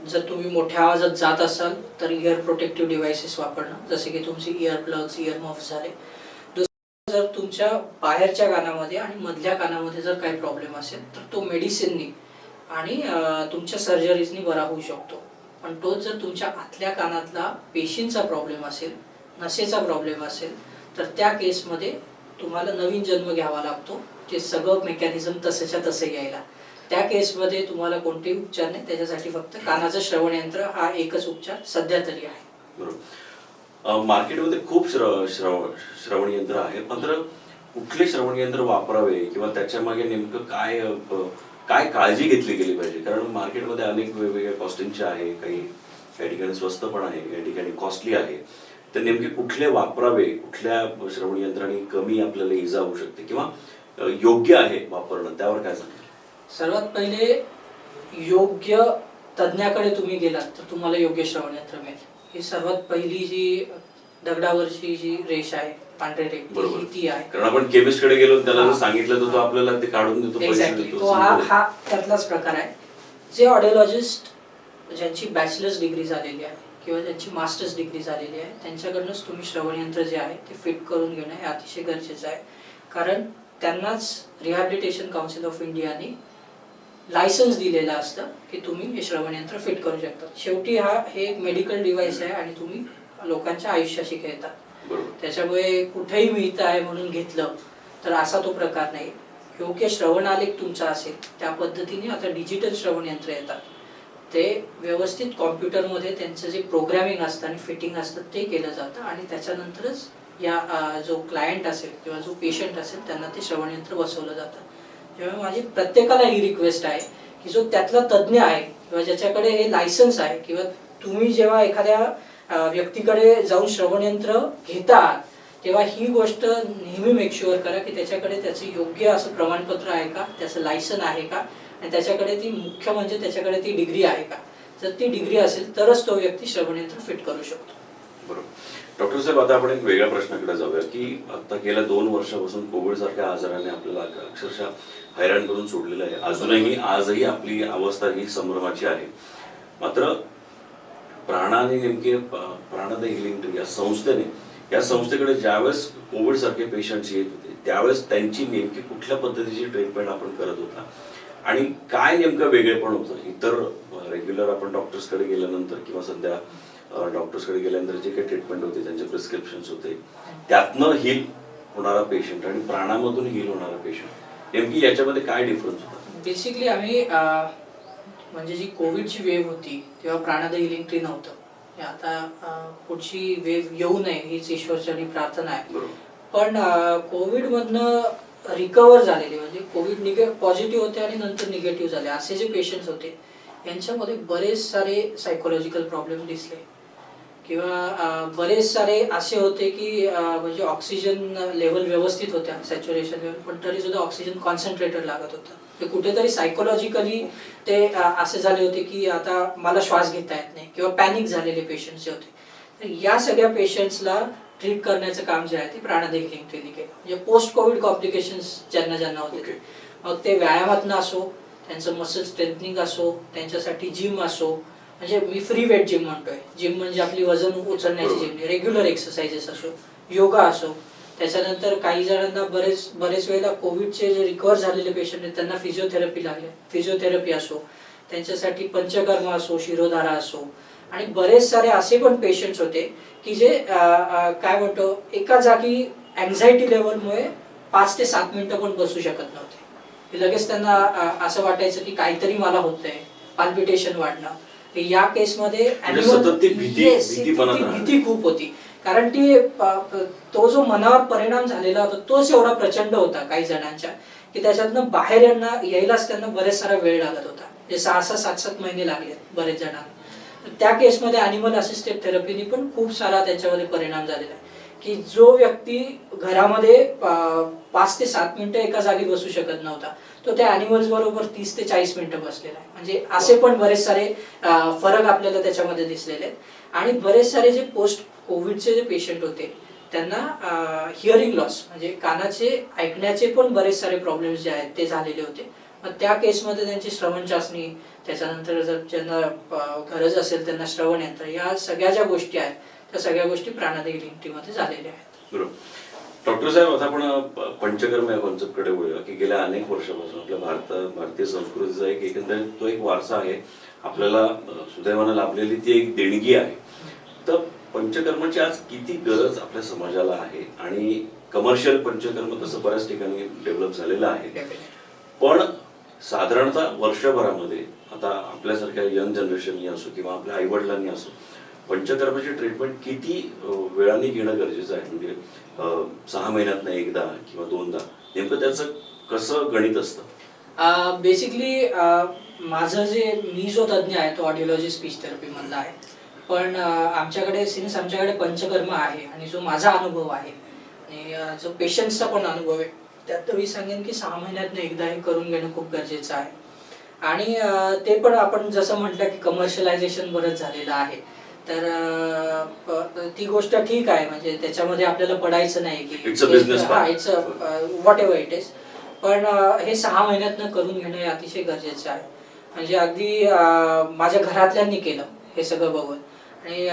जर तुम्ही मोठ्या आवाजात जात असाल तर इयर प्रोटेक्टिव्ह डिव्हाइसेस वापरणं, जसे की तुमचे इयर प्लग्स, इयर मफ्स झाले. दुसरं, जर तुमच्या बाहेरच्या कानामध्ये आणि मधल्या कानामध्ये जर काही प्रॉब्लेम असेल तर तो मेडिसिननी आणि तुमच्या सर्जरीजनी बरा होऊ शकतो. पण तोच जर तुमच्या आतल्या कानातला पेशींचा प्रॉब्लेम असेल, नसेचा प्रॉब्लेम असेल, तर त्या केसमध्ये तुम्हाला नवीन जन्म घ्यावा लागतो, ते सगळं मेकॅनिझम तसंच्या तसं यायला. त्या केसमध्ये तुम्हाला कोणतेही उपचार नाही, त्याच्यासाठी फक्त कानाचं श्रवण यंत्र हा एकच उपचार सध्या तरी आहे. बरोबर. मार्केटमध्ये खूप श्रवण यंत्र आहे, मात्र कुठले श्रवण यंत्र वापरावे किंवा त्याच्या मागे नेमकं काय काळजी घेतली गेली पाहिजे? कारण मार्केटमध्ये अनेक वेगवेगळ्या कॉस्टिंगचे आहे, काही ठिकाणी स्वस्त पण आहे, काही ठिकाणी कॉस्टली आहे. तर नेमके कुठले वापरावे, कुठल्या श्रवण यंत्राने कमी आपल्याला इजा होऊ शकते किंवा योग्य आहे वापरणं, त्यावर काय सांगा? सर्वात पहिले योग्य तज्ञाकडे तुम्ही गेलात तर तुम्हाला योग्य श्रवण यंत्र मिळेल. ही सर्वात पहिली जी दगडावरची जी रेष आहे, पांढरी रेष, ती आहे. कारण आपण केमिस्टकडे गेलो त्याला जर सांगितलं तर तो आपल्याला ते काढून देतो, पैसे देतो. तो हा त्यातलाच प्रकार आहे. जे ऑडिओलॉजिस्ट ज्यांची बॅचलर्स डिग्री झालेली आहे किंवा ज्यांची मास्टर्स डिग्री झालेली आहे, त्यांच्याकडनंच तुम्ही श्रवण यंत्र जे आहे ते फिट करून घेणं हे अतिशय गरजेचं आहे. कारण त्यांनाच रिहॅबिलिटेशन काउन्सिल ऑफ इंडियाने लायसन्स दिलेलं असतं की तुम्ही हे श्रवण यंत्र फिट करू शकता. शेवटी हे एक मेडिकल डिव्हाइस आहे आणि तुम्ही लोकांच्या आयुष्याशी खेळतात. त्याच्यामुळे कुठेही मिळत आहे म्हणून घेतलं तर असा तो प्रकार नाही. योग्य श्रवण आलेख तुमचा असेल त्या पद्धतीने आता डिजिटल श्रवण यंत्र येतात, ते व्यवस्थित कॉम्प्युटरमध्ये त्यांचं जे प्रोग्रामिंग असतं आणि फिटिंग असतं ते केलं जातं आणि त्याच्यानंतरच या जो क्लायंट असेल किंवा जो पेशंट असेल त्यांना ते श्रवण यंत्र बसवलं जातं. त्यामुळे माझी प्रत्येकाला ही रिक्वेस्ट आहे की जो त्यातला तज्ज्ञ आहे किंवा ज्याच्याकडे हे लायसन्स आहे, किंवा तुम्ही जेव्हा एखाद्या व्यक्तीकडे जाऊन श्रवण यंत्र घेता तेव्हा ही गोष्ट नेहमी मेक शुअर करा की त्याच्याकडे त्याचं योग्य असं प्रमाणपत्र आहे का, त्याचं लायसन आहे का, आणि त्याच्याकडे ती मुख्य म्हणजे त्याच्याकडे ती डिग्री आहे का. जर ती डिग्री असेल तरच तो व्यक्ती श्रवण यंत्र फिट करू शकतो. बरोबर. डॉक्टर साहेब, आता आपण एक वेगळ्या प्रश्नाकडे जाऊया की आता गेल्या 2 वर्षापासून कोविड सारख्या आजाराने आपल्याला अक्षरशः हैराण करून सोडलेलं आहे. अजूनही आजही आपली अवस्था ही संभ्रमाची आहे. मात्र प्राणाने नेमके प्राणद हिलिंग ट्री या संस्थेकडे ज्यावेळेस कोविड सारखे पेशंट्स येत होते त्यावेळेस त्यांची नेमकी कुठल्या पद्धतीची ट्रीटमेंट आपण करत होता आणि काय नेमकं वेगळेपण होतं इतर रेग्युलर आपण डॉक्टर्सकडे गेल्यानंतर किंवा सध्या डॉक्टर्सकडे गेल्यानंतर जे काही ट्रीटमेंट होते, त्यांचे प्रिस्क्रिप्शन्स होते, त्यातनं हील होणारा पेशंट आणि प्राणामधून हील होणारा पेशंट, नेमकी याच्यामध्ये काय डिफरन्स होता? बेसिकली आम्ही म्हणजे जी कोविडची वेव्ह होती तेव्हा प्राणद हिलिंग ट्री नव्हतं. आता पुढची वेव्ह येऊ नये हीच ईश्वरचरणी प्रार्थना आहे. पण कोविडमधनं रिकवर झालेले म्हणजे कोविड पॉझिटिव्ह होते आणि नंतर निगेटिव्ह झाले असे जे पेशंट्स होते यांच्यामध्ये बरेच सारे सायकोलॉजिकल प्रॉब्लेम दिसले किंवा बरेच सारे असे होते की म्हणजे ऑक्सिजन लेवल व्यवस्थित होत्या, सॅच्युरेशन लेवल, पण तरी सुद्धा ऑक्सिजन कॉन्सन्ट्रेटर लागत होतं. ते कुठेतरी सायकोलॉजिकली ते असे झाले होते की आता मला श्वास घेता येत नाही किंवा पॅनिक झालेले पेशंट्स जे होते. तर या सगळ्या पेशंट्सला ट्रीट करण्याचं काम जे आहे ते प्राणद हिलिंग ट्रीने केलं. म्हणजे पोस्ट कोविड कॉम्प्लिकेशन्स ज्यांना होते, मग ते व्यायामातनं असो, त्यांचं मसल स्ट्रेंथनिंग असो, त्यांच्यासाठी जिम असो, म्हणजे मी फ्री वेट जिम म्हणतोय, जिम म्हणजे आपली वजन उचलण्याची जिम, रेग्युलर एक्सरसाइजेस असो, योगा असो. त्याच्यानंतर काही जणांना बरेच वेळेला कोविडचे जे रिकवर झालेले पेशंट आहेत त्यांना फिजिओथेरपी लागले, फिजिओथेरपी असो, त्यांच्यासाठी पंचकर्म असो, शिरोधारा असो. आणि बरेच सारे असे पण पेशंट्स होते की जे काय म्हणतो एका जागी अँझायटी लेवलमुळे 5 ते 7 मिनिटं पण बसू शकत नव्हते. लगेच त्यांना असं वाटायचं की काहीतरी मला होतंय, पाल्पिटेशन वाढणं. या केसमध्ये भीती खूप होती, कारण ती तो जो मनावर परिणाम झालेला होता तोच एवढा प्रचंड होता काही जणांच्या की त्याच्यातनं बाहेर यायलाच त्यांना बरेच सारा वेळ लागत होता. म्हणजे 6-6, 7-7 महिने लागले बरेच जणांना. त्या केसमध्ये अॅनिमल असिस्टेड थेरपीने पण खूप सारा त्याच्यामध्ये परिणाम झालेला आहे की जो व्यक्ती घरामध्ये 5 ते 7 मिनिटं एका जागी बसू शकत नव्हता तो त्या अॅनिमल्स बरोबर 30 ते 40 मिनिटं बसलेला आहे. म्हणजे असे पण बरेच सारे फरक आपल्याला त्याच्यामध्ये दिसलेले आहेत. आणि बरेच सारे जे पोस्ट कोविडचे जे पेशंट होते त्यांना हिअरिंग लॉस म्हणजे कानाचे ऐकण्याचे पण बरेच सारे प्रॉब्लेम्स जे आहेत ते झालेले होते. मग त्या केसमध्ये त्यांची श्रवण चाचणी, त्याच्यानंतर जर ज्यांना गरज असेल त्यांना श्रवण यंत्र, या सगळ्या ज्या गोष्टी आहेत त्या सगळ्या गोष्टी प्राणद हिलिंग ट्रीमध्ये झालेल्या आहेत. बरोबर. डॉक्टर साहेब, आता आपण पंचकर्म या कॉन्सेप्टकडे वळूया की गेल्या अनेक वर्षापासून आपल्या भारतीय संस्कृतीचा एकंदरीत तो एक वारसा आहे, आपल्याला सुदैवानं लाभलेली ती एक देणगी आहे. तर पंचकर्माची आज किती गरज आपल्या समाजाला आहे आणि कमर्शियल पंचकर्म तसं बऱ्याच ठिकाणी डेव्हलप झालेलं आहे, पण साधारणतः वर्षभरामध्ये आता आपल्यासारख्या यंग जनरेशननी असो किंवा आपल्या आई वडिलांनी असो पंचकर्माची ट्रीटमेंट किती वेळाने घेणं गरजेचं आहे? म्हणजे 6 महिन्यातनं एकदा किंवा 2दा, नेमकं त्याचं कसं गणित असतं? बेसिकली माझं मी जो तज्ज्ञ आहे तो ऑडिओलॉजी स्पीच थेरपी मधला आहे. पण आमच्याकडे पंचकर्म आहे आणि जो माझा अनुभव आहे आणि जो पेशंट्सचा पण अनुभव आहे त्यात मी सांगेन की 6 महिन्यातनं एकदा हे करून घेणं खूप गरजेचं आहे. आणि ते पण आपण जसं म्हटलं की कमर्शियलायझेशन बरंच झालेलं आहे, तर ती गोष्ट ठीक आहे, म्हणजे त्याच्यामध्ये आपल्याला पडायचं नाही की it's what ever it is. पण हे 6 महिन्यातनं करून घेणं हे अतिशय गरजेचं आहे. म्हणजे अगदी माझ्या घरातल्यांनी केलं हे सगळं बघून आणि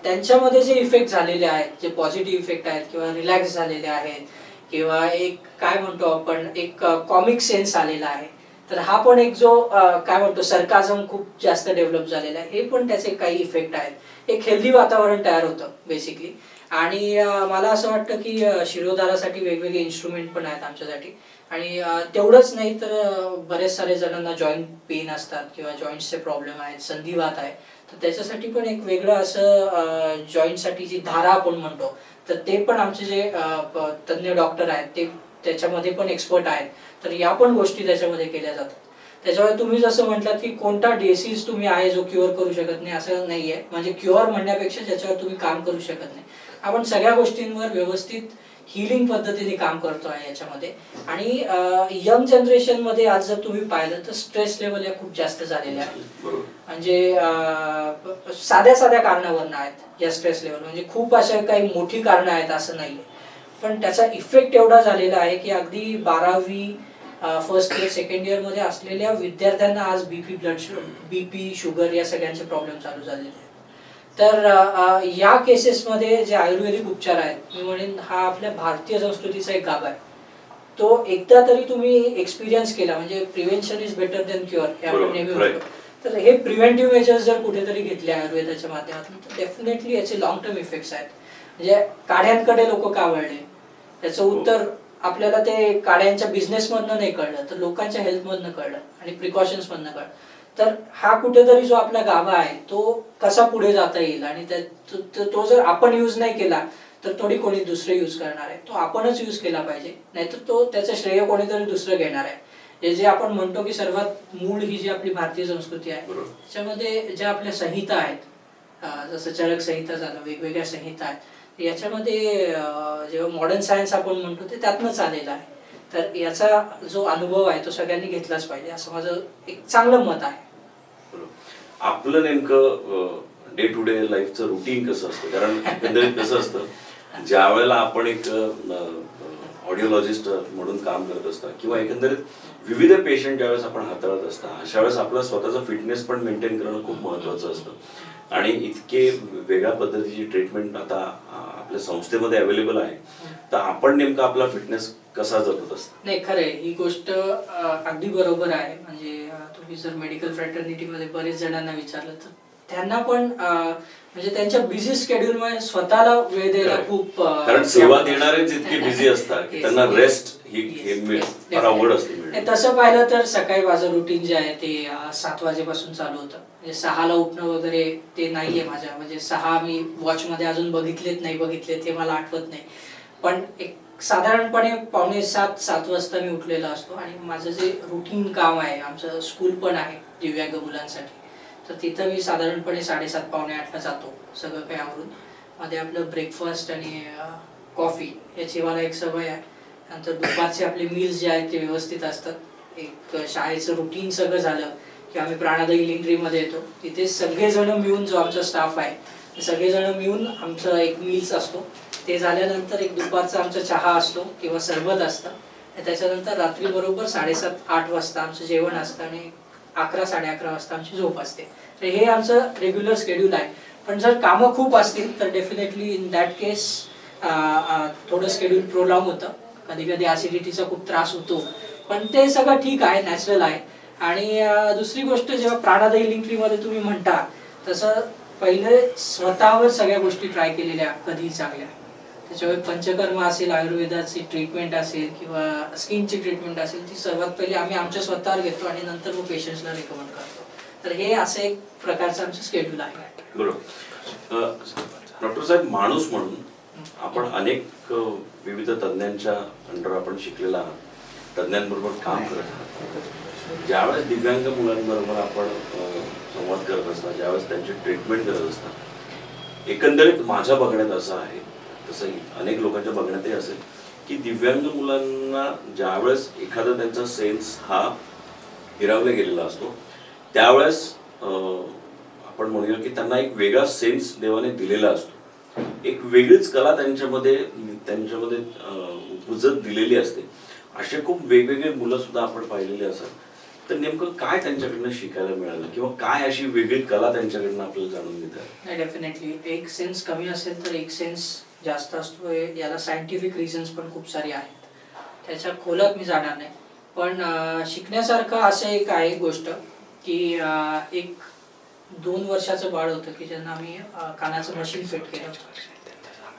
त्यांच्यामध्ये जे इफेक्ट झालेले आहेत, जे पॉझिटिव्ह इफेक्ट आहेत किंवा रिलॅक्स झालेले आहेत किंवा एक काय म्हणतो आपण एक कॉमिक सेन्स आलेला आहे, तर हा पण एक जो काय म्हणतो सरकाझम खूप जास्त डेव्हलप झालेला आहे, हे पण त्याचे काही इफेक्ट आहेत. एक हेल्दी वातावरण तयार होतं बेसिकली. आणि मला असं वाटतं की शिरोधारासाठी वेगवेगळे इन्स्ट्रुमेंट पण आहेत आमच्यासाठी. आणि तेवढंच नाही तर बरेच सारे जणांना जॉईंट पेन असतात किंवा जॉईंट्सचे प्रॉब्लेम आहेत, संधिवात आहे, तर त्याच्यासाठी पण एक वेगळं असं जॉईंटसाठी जी धारा आपण म्हणतो तर ते पण आमचे जे तज्ज्ञ डॉक्टर आहेत ते त्याच्यामध्ये पण एक्सपर्ट आहेत, तर या पण गोष्टी त्याच्यामध्ये केल्या जातात. त्याच्यामुळे तुम्ही जसं म्हटलात की कोणता डिसीज तुम्ही आहे जो क्युअर करू शकत नाही असं नाहीये. म्हणजे क्युअर म्हणण्यापेक्षा ज्याच्यावर तुम्ही काम करू शकत नाही, आपण सगळ्या गोष्टींवर व्यवस्थित हिलिंग पद्धतीने काम करतो आहे याच्यामध्ये. आणि यंग जनरेशनमध्ये आज जर तुम्ही पाहिलं तर स्ट्रेस लेवल या खूप जास्त झालेल्या आहेत. म्हणजे साध्या साध्या कारणावरनं आहेत या स्ट्रेस लेवल, म्हणजे खूप अशा काही मोठी कारणं आहेत असं नाहीये, पण त्याचा इफेक्ट एवढा झालेला आहे की अगदी 12वी फर्स्ट इयर सेकंड इयर मध्ये असलेल्या विद्यार्थ्यांना आज बीपी शुगर या सगळ्यांचे प्रॉब्लेम चालू झालेले आहेत. तर या केसेसमध्ये जे आयुर्वेदिक उपचार आहेत, मी म्हणेन हा आपल्या भारतीय संस्कृतीचा एक गाभा आहे. तो एकदा तरी तुम्ही एक्सपिरियन्स केला म्हणजे prevention is better than cure हे आपण नेहमी म्हणतो. तर हे प्रिव्हेंटिव्ह मेजर्स जर कुठेतरी घेतले आयुर्वेदाच्या माध्यमातून तर डेफिनेटली याचे लॉंग टर्म इफेक्ट्स आहेत. म्हणजे काड्यांकडे लोक का वळले याचं उत्तर आपल्याला ते काड्यांच्या बिझनेसमधनं नाही कळलं, तर लोकांच्या हेल्थमधनं कळलं आणि प्रिकॉशन्समधनं कळलं. तर हा कुठेतरी जो आपला गाभा आहे तो कसा पुढे जाता येईल आणि तो जर आपण यूज नाही केला तर थोडी कोणी दुसरे यूज करणार आहे, तो आपणच यूज केला पाहिजे, नाहीतर तो त्याचं श्रेय कोणीतरी दुसरं घेणार आहे. हे जे आपण म्हणतो की सर्वात मूळ ही जी आपली भारतीय संस्कृती आहे त्याच्यामध्ये ज्या आपल्या संहिता आहेत, जसं चरक संहिता झालं, वेगवेगळ्या संहिता आहेत, याच्यामध्ये जेव्हा मॉडर्न सायन्स आपण म्हणतो ते त्यातनंच आलेलं आहे. तर याचा जो अनुभव आहे तो सगळ्यांनी घेतलाच पाहिजे असं माझं एक चांगलं मत आहे. आपलं नेमकं डे टू डे लाईफचं रुटीन कसं असतं? कारण एकंदरीत कसं असतं, ज्या वेळेला आपण एक ऑडिओलॉजिस्ट म्हणून काम करत असता किंवा एकंदरीत विविध पेशंट ज्यावेळेस आपण हाताळत असता, अशा वेळेस आपला स्वतःचा फिटनेस पण मेंटेन करणं खूप महत्वाचं असतं. आणि इतके वेगळ्या पद्धतीची ट्रीटमेंट आता आपल्या संस्थेमध्ये अवेलेबल आहे, तर आपण नेमका आपला फिटनेस कसा जपत असतो? नाही, खरंय, ही गोष्ट अगदी बरोबर आहे. म्हणजे तुम्ही जर मेडिकल फ्रॅटर्निटीमध्ये बरेच जणांना विचारलं तर त्यांना पण म्हणजे त्यांच्या बिझी शेड्यूलमुळे स्वतःला वेळ द्यायला खूप, कारण सेवा देणारेच इतके बिझी असतात की त्यांना रेस्ट ही फार अवघड असते. तसं पाहिलं तर सकाळी माझं रुटीन जे आहे ते 7 वाजेपासून चालू होतं. म्हणजे 6ला उठणं वगैरे ते नाहीये माझ्या, म्हणजे 6 मी वॉचमध्ये अजून बघितलेत हे मला आठवत नाही, पण एक साधारणपणे 6:45-7 वाजता मी उठलेला असतो. आणि माझं जे रुटीन काम आहे, आमचं स्कूल पण आहे दिव्यांग मुलांसाठी, तर तिथं मी साधारणपणे 7:30-8ला जातो सगळं काही आवरून. मध्ये आपलं ब्रेकफास्ट आणि कॉफी याची मला एक सवय आहे. नंतर दुपारचे आपले मील्स जे आहेत ते व्यवस्थित असतात. एक शाळेचं रुटीन सगळं झालं की आम्ही प्राणादायी हिलिंग येतो. तिथे सगळेजण मिळून, जो आमचा स्टाफ आहे सगळेजण मिळून आमचा एक मील्स असतो. ते झाल्यानंतर एक दुपारचा आमचा चहा असतो किंवा सरबत असतं. त्याच्यानंतर रात्री बरोबर 7:30-8 वाजता आमचं जेवण असतं आणि 11-11:30 वाजता आमची झोप असते. तर हे आमचं रेग्युलर शेड्यूल आहे. पण जर कामं खूप असतील तर डेफिनेटली इन दॅट केस थोडं शेड्यूल प्रोलॉंग होतं. कधी कधी ऍसिडिटीचा खूप त्रास होतो, पण ते सगळं ठीक आहे, नॅचरल आहे. आणि दुसरी गोष्ट, जेव्हा प्राणादायी हिलिंगमध्ये तुम्ही म्हणता तसं पहिले स्वतःवर सगळ्या गोष्टी ट्राय केलेल्या कधीही चांगल्या. त्याच्यामुळे पंचकर्म असेल, आयुर्वेदाची ट्रीटमेंट असेल किंवा स्किनची ट्रीटमेंट असेल, ती सर्वात पहिले आम्ही आमच्या स्वतःवर घेतो आणि नंतर मग पेशंट्सला रेकमेंड करतो. तर हे असं एक प्रकारचं आमचं शेड्यूल आहे. बरोबर. डॉक्टर साहेब, माणूस म्हणून आपण अनेक विविध तज्ञांच्या अंडर आपण शिकलेला आहात, तज्ञांबरोबर काम करत आहात. ज्यावेळेस दिव्यांग मुलांबरोबर आपण संवाद करत असता, ज्यावेळेस त्यांची ट्रीटमेंट करत असता, एकंदरीत माझ्या बघण्यात असं आहे, तसंही अनेक लोकांच्या बघण्यातही असेल, की दिव्यांग मुलांना ज्यावेळेस एखादा त्यांचा सेन्स हा हिरावला गेलेला असतो, त्यावेळेस आपण म्हणूया की त्यांना एक वेगळा सेन्स देवाने दिलेला असतो. एक वेगळीच कला त्यांच्यामध्ये उपजत दिलेली असते. असे खूप वेगवेगळे मुलं सुद्धा आपण पाहिलेले असतात. तर नेमकं काय त्यांच्याकडनं शिकायला मिळालं किंवा काय अशी वेगळी कला त्यांच्याकडनं आपल्याला जाणून घेतात? नाही, डेफिनेटली एक सेन्स कमी असेल तर एक सेन्स जास्त असतो. याला सायंटिफिक रिझन्स पण खूप सारी आहेत, त्याच्या खोलात मी जाणार नाही. पण शिकण्यासारखं असं एक आहे गोष्ट की एक 2 वर्षाचं बाळ होतं की ज्यांना आम्ही कानाचं मशीन फिट केलं होतं.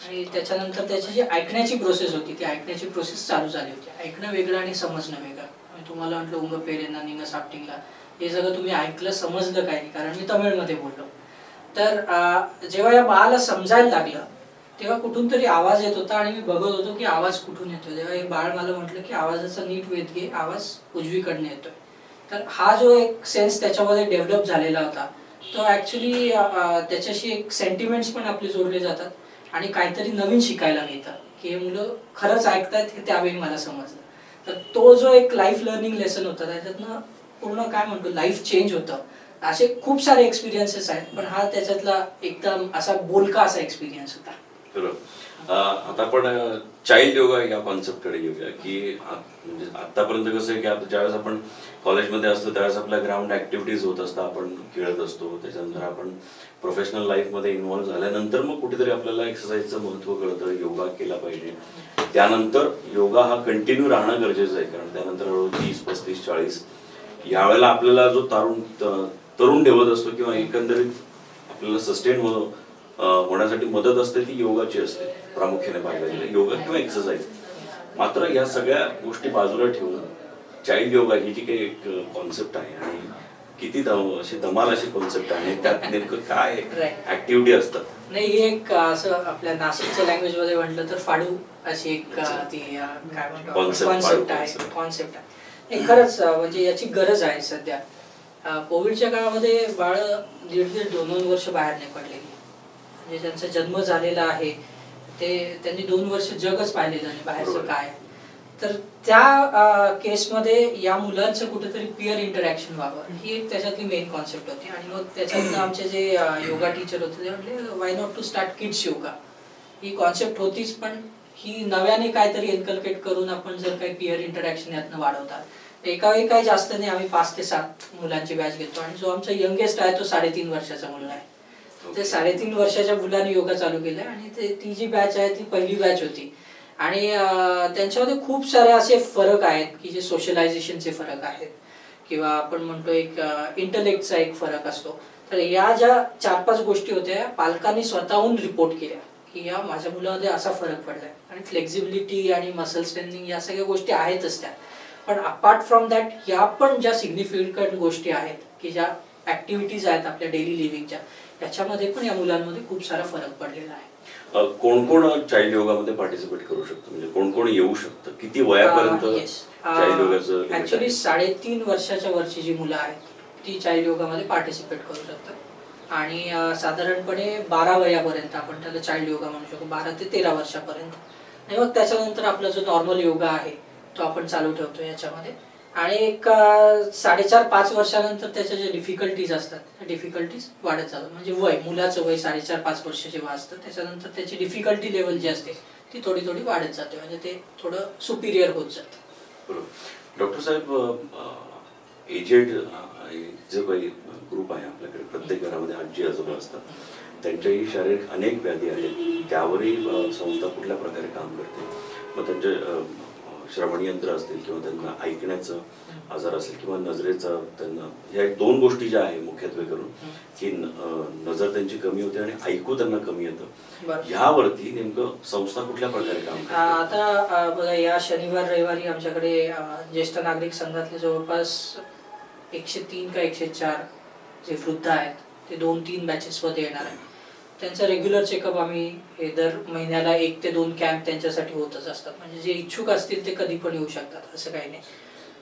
आणि त्याच्यानंतर त्याची जी ऐकण्याची प्रोसेस होती, ती ऐकण्याची प्रोसेस चालू झाली होती. ऐकणं वेगळं आणि समजणं वेगळं. मी तुम्हाला म्हटलं उंग पेरेंना निंग सापटिंगला, हे सगळं तुम्ही ऐकलं, समजलं काय नाही, कारण मी तमिळमध्ये बोललो. तर जेव्हा या बाळाला समजायला लागलं तेव्हा कुठून तरी आवाज येत होता आणि मी बघत होतो की आवाज कुठून येतोय. तेव्हा हे बाळ मला म्हटलं की आवाजाचा नीट वेध घे, आवाज उजवीकडनं येतोय. तर हा जो एक सेन्स त्याच्यामध्ये डेव्हलप झालेला होता, तो ऍक्च्युली त्याच्याशी एक सेंटिमेंट्स पण आपले जोडले जातात आणि काहीतरी नवीन शिकायला मिळतं की हे मुलं खरंच ऐकतायत हे त्यावेळी मला समजलं. तर तो जो एक लाईफ लर्निंग लेसन होता त्याच्यातनं पूर्ण काय म्हणतो लाईफ चेंज होतं. असे खूप सारे एक्सपिरियन्सेस आहेत पण हा त्याच्यातला एकदम असा बोलका असा एक्सपिरियन्स होता. आता आपण चाइल्ड योगा या कॉन्सेप्टकडे येऊया की म्हणजे आतापर्यंत कसं आहे की आता ज्यावेळेस आपण कॉलेजमध्ये असतो त्यावेळेस आपल्या ग्राउंड ऍक्टिव्हिटीज होत असतात, आपण खेळत असतो, त्याच्यानंतर आपण प्रोफेशनल लाईफमध्ये इन्व्हॉल्व्ह झाल्यानंतर मग कुठेतरी आपल्याला एक्सरसाइजचं महत्त्व कळतं, योगा केला पाहिजे. त्यानंतर योगा हा कंटिन्यू राहणं गरजेचं आहे कारण त्यानंतर 30-35-40 यावेळेला आपल्याला जो तरुण ठेवत असतो किंवा एकंदरीत आपल्याला सस्टेन होण्यासाठी मदत असते ती योगाची असते प्रामुख्याने पाहायला गेलं योगा किंवा एक्सरसाइज. मात्र या सगळ्या गोष्टी बाजूला ठेवून चाइल्ड योगा ही जी काही एक कॉन्सेप्ट आहे आणि किती अशी धमाल अशी कॉन्सेप्ट आहे त्यात नेमकं काय ऍक्टिव्हिटी असतात. नाही ही एक असं आपल्या नाशिकच्या लँग्वेज मध्ये म्हटलं तर फाडू अशी एक ती काय म्हणतो कॉन्सेप्ट आहे. नाही खरंच म्हणजे याची गरज आहे सध्या. कोविडच्या काळामध्ये बाळ 1.5-2 वर्ष बाहेर नाही पडलेली. म्हणजे ज्यांचा जन्म झालेला आहे ते त्यांनी 2 वर्ष जगच पाहिलेलं नाही बाहेरचं काय. तर त्या केसमध्ये या मुलांचं कुठेतरी पिअर इंटरॅक्शन व्हावं ही एक त्याच्यातली मेन कॉन्सेप्ट होती. आणि मग त्याच्यातनं आमचे जे योगा टीचर होते ते म्हटले why not to start kids yoga. ही कॉन्सेप्ट होतीच पण ही नव्याने काहीतरी इन्कल्केट करून आपण जर काही पिअर इंटरॅक्शन यातनं वाढवतात. एकावेळी काही जास्त नाही, आम्ही 5 ते 7 मुलांची बॅच घेतो आणि जो आमचा यंगेस्ट आहे तो 3.5 वर्षाचा मुलगा आहे. ते 3.5 वर्षाच्या मुलाने योगा चालू केलाय आणि ती जी बॅच आहे ती पहिली बॅच होती. आणि त्यांच्यामध्ये खूप सारे असे फरक आहेत की जे सोशलायझेशनचे फरक आहेत किंवा आपण म्हणतो एक इंटलेक्टचा एक फरक असतो. तर या ज्या 4-5 गोष्टी होत्या पालकांनी स्वतःहून रिपोर्ट केल्या की या माझ्या मुलामध्ये असा फरक पडलाय. आणि फ्लेक्झिबिलिटी आणि मसल स्ट्रेंथनिंग या सगळ्या गोष्टी आहेतच त्या. पण अपार्ट फ्रॉम दॅट या पण ज्या सिग्निफिकंट गोष्टी आहेत की ज्या ऍक्टिव्हिटीज आहेत आपल्या डेली लिव्हिंगच्या याच्यामध्ये पण या मुलांमध्ये खूप सारा फरक पडलेला आहे. कोण कोण चाइल्ड योगामध्ये पार्टिसिपेट करू शकतो म्हणजे कोण कोण येऊ शकतं, किती वयापर्यंत चाइल्ड योगाचं? ऍक्च्युली 3.5 वर्षाच्या वरची जी मुलं आहेत ती चाइल्ड योगामध्ये पार्टिसिपेट करू शकतात. आणि साधारणपणे 12 वयापर्यंत आपण त्याला चाइल्ड योगा म्हणू शकतो, 12 ते 13 वर्षापर्यंत. आणि मग त्याच्यानंतर आपला जो नॉर्मल योगा आहे तो आपण चालू ठेवतो याच्यामध्ये. आणि एक 4.5-5 वर्षानंतर त्याच्या ज्या डिफिकल्टीज असतात त्या डिफिकल्टीज वाढत जातात. म्हणजे मुलाचं वय 4.5-5 वर्ष जेव्हा असतं त्याच्यानंतर त्याची डिफिकल्टी लेवल जी असते ती थोडी थोडी वाढत जाते. म्हणजे ते थोडं सुपिरियर होत जातं. बरोबर. डॉक्टर साहेब, एजेड जो काही ग्रुप आहे आपल्याकडे, प्रत्येक घरामध्ये आजी आजोबा असतात, त्यांच्याही शारीरिक अनेक व्याधी आहेत, त्यावरही संस्था कुठल्या प्रकारे काम करते? मग त्यांचे श्रवण यंत्र असतील किंवा त्यांना ऐकण्याचं आजार असेल किंवा नजरेचा त्यांना, या 2 गोष्टी ज्या आहे मुख्यत्वे करून की नजर त्यांची कमी होते आणि ऐकू त्यांना कमी येतं, ह्यावरती नेमकं संस्था कुठल्या प्रकारे काम करते? आता बघा या शनिवार रविवारी आमच्याकडे ज्येष्ठ नागरिक संघातले जवळपास 103 का 104 जे वृद्ध आहेत ते 2-3 बॅचेस मध्ये येणार आहे. त्यांचा रेग्युलर चेकअप आम्ही दर महिन्याला 1 ते 2 कॅम्प त्यांच्यासाठी होतच असतात. म्हणजे जे इच्छुक असतील ते कधी पण येऊ शकतात असं काही नाही.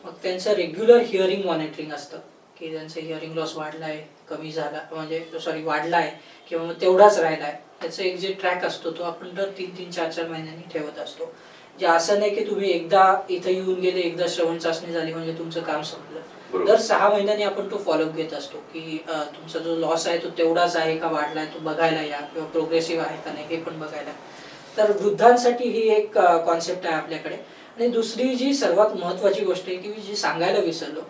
मग त्यांचं रेग्युलर हिअरिंग मॉनिटरिंग असतं की त्यांचं हिअरिंग लॉस वाढलाय, कमी झाला, म्हणजे वाढलाय किंवा मग तेवढाच राहिलाय, त्याचा एक जे ट्रॅक असतो तो आपण दर 3-3, 4-4 महिन्यांनी ठेवत असतो. जे असं नाही की तुम्ही एकदा इथं येऊन गेले, एकदा श्रवण चाचणी झाली म्हणजे तुमचं काम संपलं. दर 6 महिन्यांनी आपण तो फॉलोअप घेत असतो की तुमचा जो लॉस आहे तो तेवढाच आहे का वाढलाय तो बघायला या, किंवा प्रोग्रेसिव्ह आहे का नाही हे पण बघायला. तर वृद्धांसाठी ही एक कॉन्सेप्ट आहे आपल्याकडे. आणि दुसरी जी सर्वात महत्वाची गोष्ट आहे की मी जी सांगायला विसरलो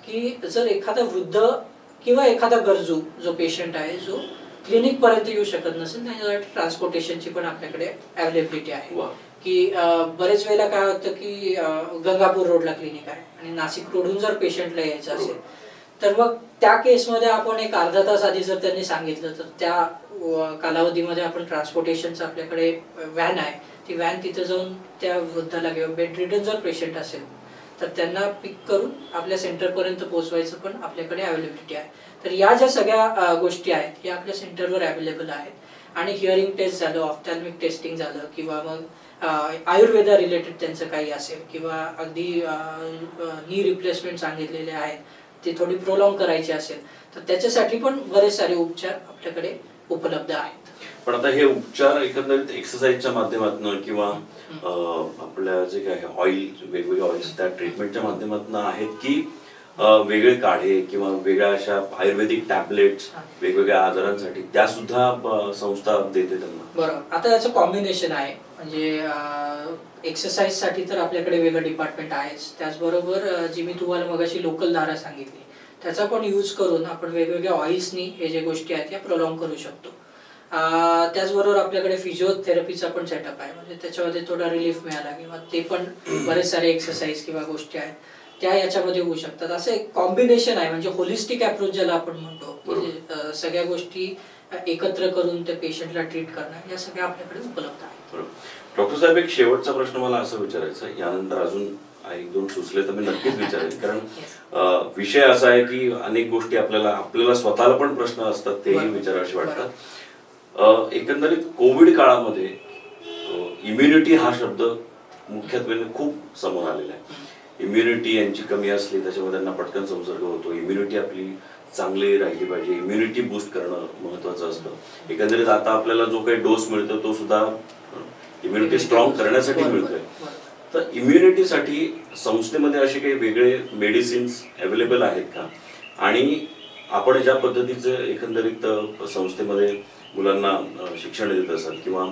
की जर एखादा वृद्ध किंवा एखादा गरजू जो पेशंट आहे जो क्लिनिक पर्यंत येऊ शकत नसेल त्याच्यासाठी ट्रान्सपोर्टेशनची पण आपल्याकडे अवेलेबिलिटी आहे. की बरेच वेळेला काय होतं की गंगापूर रोडला क्लिनिक आहे आणि नाशिक रोडून जर पेशंटला यायचं असेल तर मग त्या केसमध्ये आपण एक अर्धा तास आधी जर त्यांनी सांगितलं तर त्या कालावधीमध्ये आपण ट्रान्सपोर्टेशनचं आपल्याकडे व्हॅन आहे, ती व्हॅन तिथे जाऊन त्या वृद्धाला किंवा बेड रिडन जर पेशंट असेल तर त्यांना पिक करून आपल्या सेंटरपर्यंत पोहोचवायचं पण आपल्याकडे अवेलेबिलिटी आहे. तर या ज्या सगळ्या गोष्टी आहेत या आपल्या सेंटरवर अवेलेबल आहेत. आणि हिअरिंग टेस्ट झालं, ऑफ्थॅल्मिक टेस्टिंग झालं किंवा मग आयुर्वेदा रिलेटेड त्यांचं काही असेल किंवा अगदी नी रिप्लेसमेंट सांगितलेले आहेत ते थोडी प्रोलॉंग करायची असेल तर त्याच्यासाठी पण बरेच सारे उपचार आपल्याकडे उपलब्ध आहेत. पण आता हे उपचार एकंदरीत एक्सरसाइजच्या माध्यमातून किंवा आपल्या जे काय ऑइल, वेगवेगळे ऑइल्स त्या ट्रीटमेंटच्या माध्यमातून आहेत की वेगळे काढे किंवा वेगळ्या अशा आयुर्वेदिक टॅबलेट्स वेगवेगळ्या आजारांसाठी त्या सुद्धा संस्था देते त्यांना? बरोबर. आता याचं कॉम्बिनेशन आहे. म्हणजे एक्सरसाइज साठी तर आपल्याकडे वेगळं डिपार्टमेंट आहेच. त्याचबरोबर जी मी तुम्हाला मगाशी लोकल धारा सांगितली त्याचा पण यूज करून आपण वेगवेगळ्या ऑइल्सनी हे जे गोष्टी आहेत त्या प्रोलॉंग करू शकतो. त्याचबरोबर आपल्याकडे फिजिओथेरपीचा पण सेटअप आहे. म्हणजे त्याच्यामध्ये थोडा रिलीफ मिळाला किंवा ते पण बरेच सारे एक्सरसाइज किंवा गोष्टी आहेत त्या याच्यामध्ये होऊ शकतात. असं एक कॉम्बिनेशन आहे. म्हणजे होलिस्टिक अप्रोच ज्याला आपण म्हणतो, म्हणजे सगळ्या गोष्टी एकत्र करून त्या पेशंटला ट्रीट करणं, या सगळ्या आपल्याकडे उपलब्ध आहे. डॉक्टर साहेब, एक शेवटचा प्रश्न मला असं विचारायचा आहे, यानंतर अजून एक दोन सुचले तर मी नक्कीच विचारेन, कारण विषय असा आहे की अनेक गोष्टी आपल्याला स्वतःला पण प्रश्न असतात, तेही विचारावेसे वाटतात. एकंदरीत कोविड काळामध्ये इम्युनिटी हा शब्द मुख्यत्वे खूप समोर आलेला आहे. इम्युनिटी यांची कमी असली त्याच्यामध्ये त्यांना पटकन संसर्ग होतो. इम्युनिटी आपली चांगली राहिली पाहिजे, इम्युनिटी बूस्ट करणं महत्वाचं असतं. एकंदरीत आता आपल्याला जो काही डोस मिळतो तो सुद्धा इम्युनिटी स्ट्रॉंग करण्यासाठी मिळतोय. तर इम्युनिटीसाठी संस्थेमध्ये असे काही वेगळे मेडिसिन्स अवेलेबल आहेत का? आणि आपण ज्या पद्धतीचं एकंदरीत संस्थेमध्ये मुलांना शिक्षण देत असाल किंवा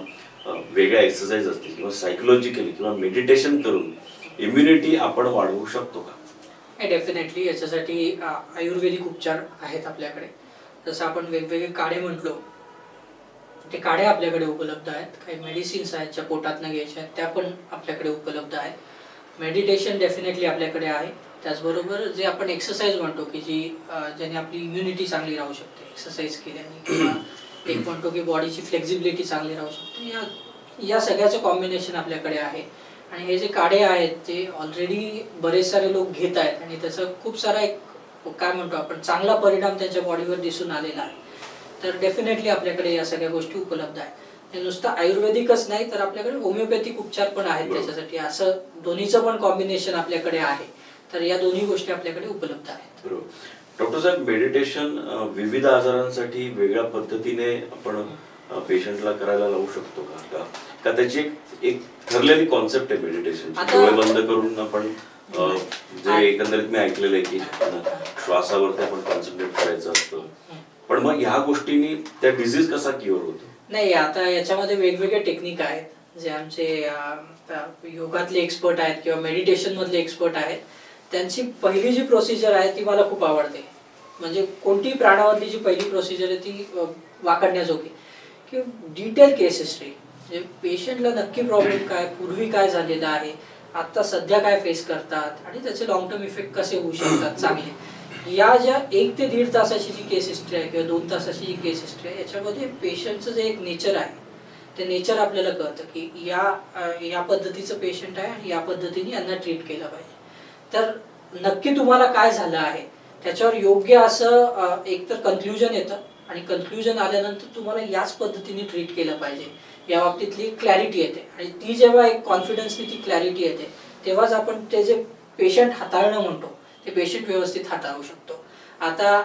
वेगळ्या एक्सरसाइज असतील किंवा सायकोलॉजिकली किंवा मेडिटेशन करून इम्युनिटी आपण वाढवू शकतो का? डेफिनेटली. याच्यासाठी आयुर्वेदिक उपचार आहेत आपल्याकडे. जसं आपण वेगवेगळे काढे म्हटलो, ते काढे आपल्याकडे उपलब्ध आहेत. काही मेडिसिन्स आहेत ज्या पोटातनं घ्यायच्या आहेत त्या पण आपल्याकडे उपलब्ध आहेत. मेडिटेशन डेफिनेटली आपल्याकडे आहे. त्याचबरोबर जे आपण एक्सरसाइज म्हणतो की ज्याने आपली इम्युनिटी चांगली राहू शकते एक्सरसाइज केल्याने, किंवा एक म्हणतो की बॉडीची फ्लेक्झिबिलिटी चांगली राहू शकते, या सगळ्याचं कॉम्बिनेशन आपल्याकडे आहे. आणि हे जे काढे आहेत ते ऑलरेडी बरेच सारे लोक घेत आहेत आणि त्याचा खूप सारा एक काय म्हणतो आपण चांगला परिणाम त्यांच्या बॉडीवर दिसून आलेला आहे. तर डेफिनेटली आपल्याकडे या सगळ्या गोष्टी उपलब्ध आहेत. हे नुसतं आयुर्वेदिकच नाही तर आपल्याकडे होमिओपॅथिक उपचार पण आहेत त्याच्यासाठी. असं दोन्हीचं पण कॉम्बिनेशन आपल्याकडे आहे. तर या दोन्ही गोष्टी आपल्याकडे उपलब्ध आहेत. बरोबर. डॉक्टर साहेब, मेडिटेशन विविध आजारांसाठी वेगळ्या पद्धतीने आपण पेशंटला करायला लावू शकतो का? का त्याची एक ठरलेली कॉन्सेप्ट आहे मेडिटेशन, डोळे बंद करून आपण जे एकंदरीत मी ऐकलेलं आहे की श्वासावरती आपण कॉन्सन्ट्रेट करायचं असतं, पण मग ह्या गोष्टींनी त्या डिझीज कसा क्युअर होतो? नाही, आता याच्यामध्ये वेगवेगळे टेक्निक आहेत जे आमचे योगातले एक्सपर्ट आहेत किंवा मेडिटेशन मधले एक्सपर्ट आहेत. त्यांची पहिली जी प्रोसिजर आहे ती मला खूप आवडते. म्हणजे कोणतीही प्राणावातली जी पहिली प्रोसिजर आहे ती वाकडण्याजोगी, की डिटेल केस हिस्ट्री, म्हणजे पेशंटला नक्की प्रॉब्लेम काय, पूर्वी काय झालेलं आहे, आता सध्या काय फेस करतात आणि त्याचे लॉंग टर्म इफेक्ट कसे होऊ शकतात चांगले, या ज्या 1 ते 1.5 तासाची जी केस हिस्ट्री आहे किंवा 2 तासाची जी केस हिस्ट्री आहे, याच्यामध्ये पेशंटचं जे एक नेचर आहे ते नेचर आपल्याला कळतं की या पद्धतीचं पेशंट आहे आणि या पद्धतीने यांना ट्रीट केलं पाहिजे. तर नक्की तुम्हाला काय झालं आहे त्याच्यावर योग्य असं एकतर कन्क्लुजन येतं आणि कन्क्लुजन आल्यानंतर तुम्हाला याच पद्धतीने ट्रीट केलं पाहिजे या बाबतीतली क्लॅरिटी येते. आणि ती जेव्हा एक कॉन्फिडन्सनी ती क्लॅरिटी येते तेव्हाच आपण ते जे पेशंट हाताळणं म्हणतो ते पेशंट व्यवस्थित हाताळू शकतो. आता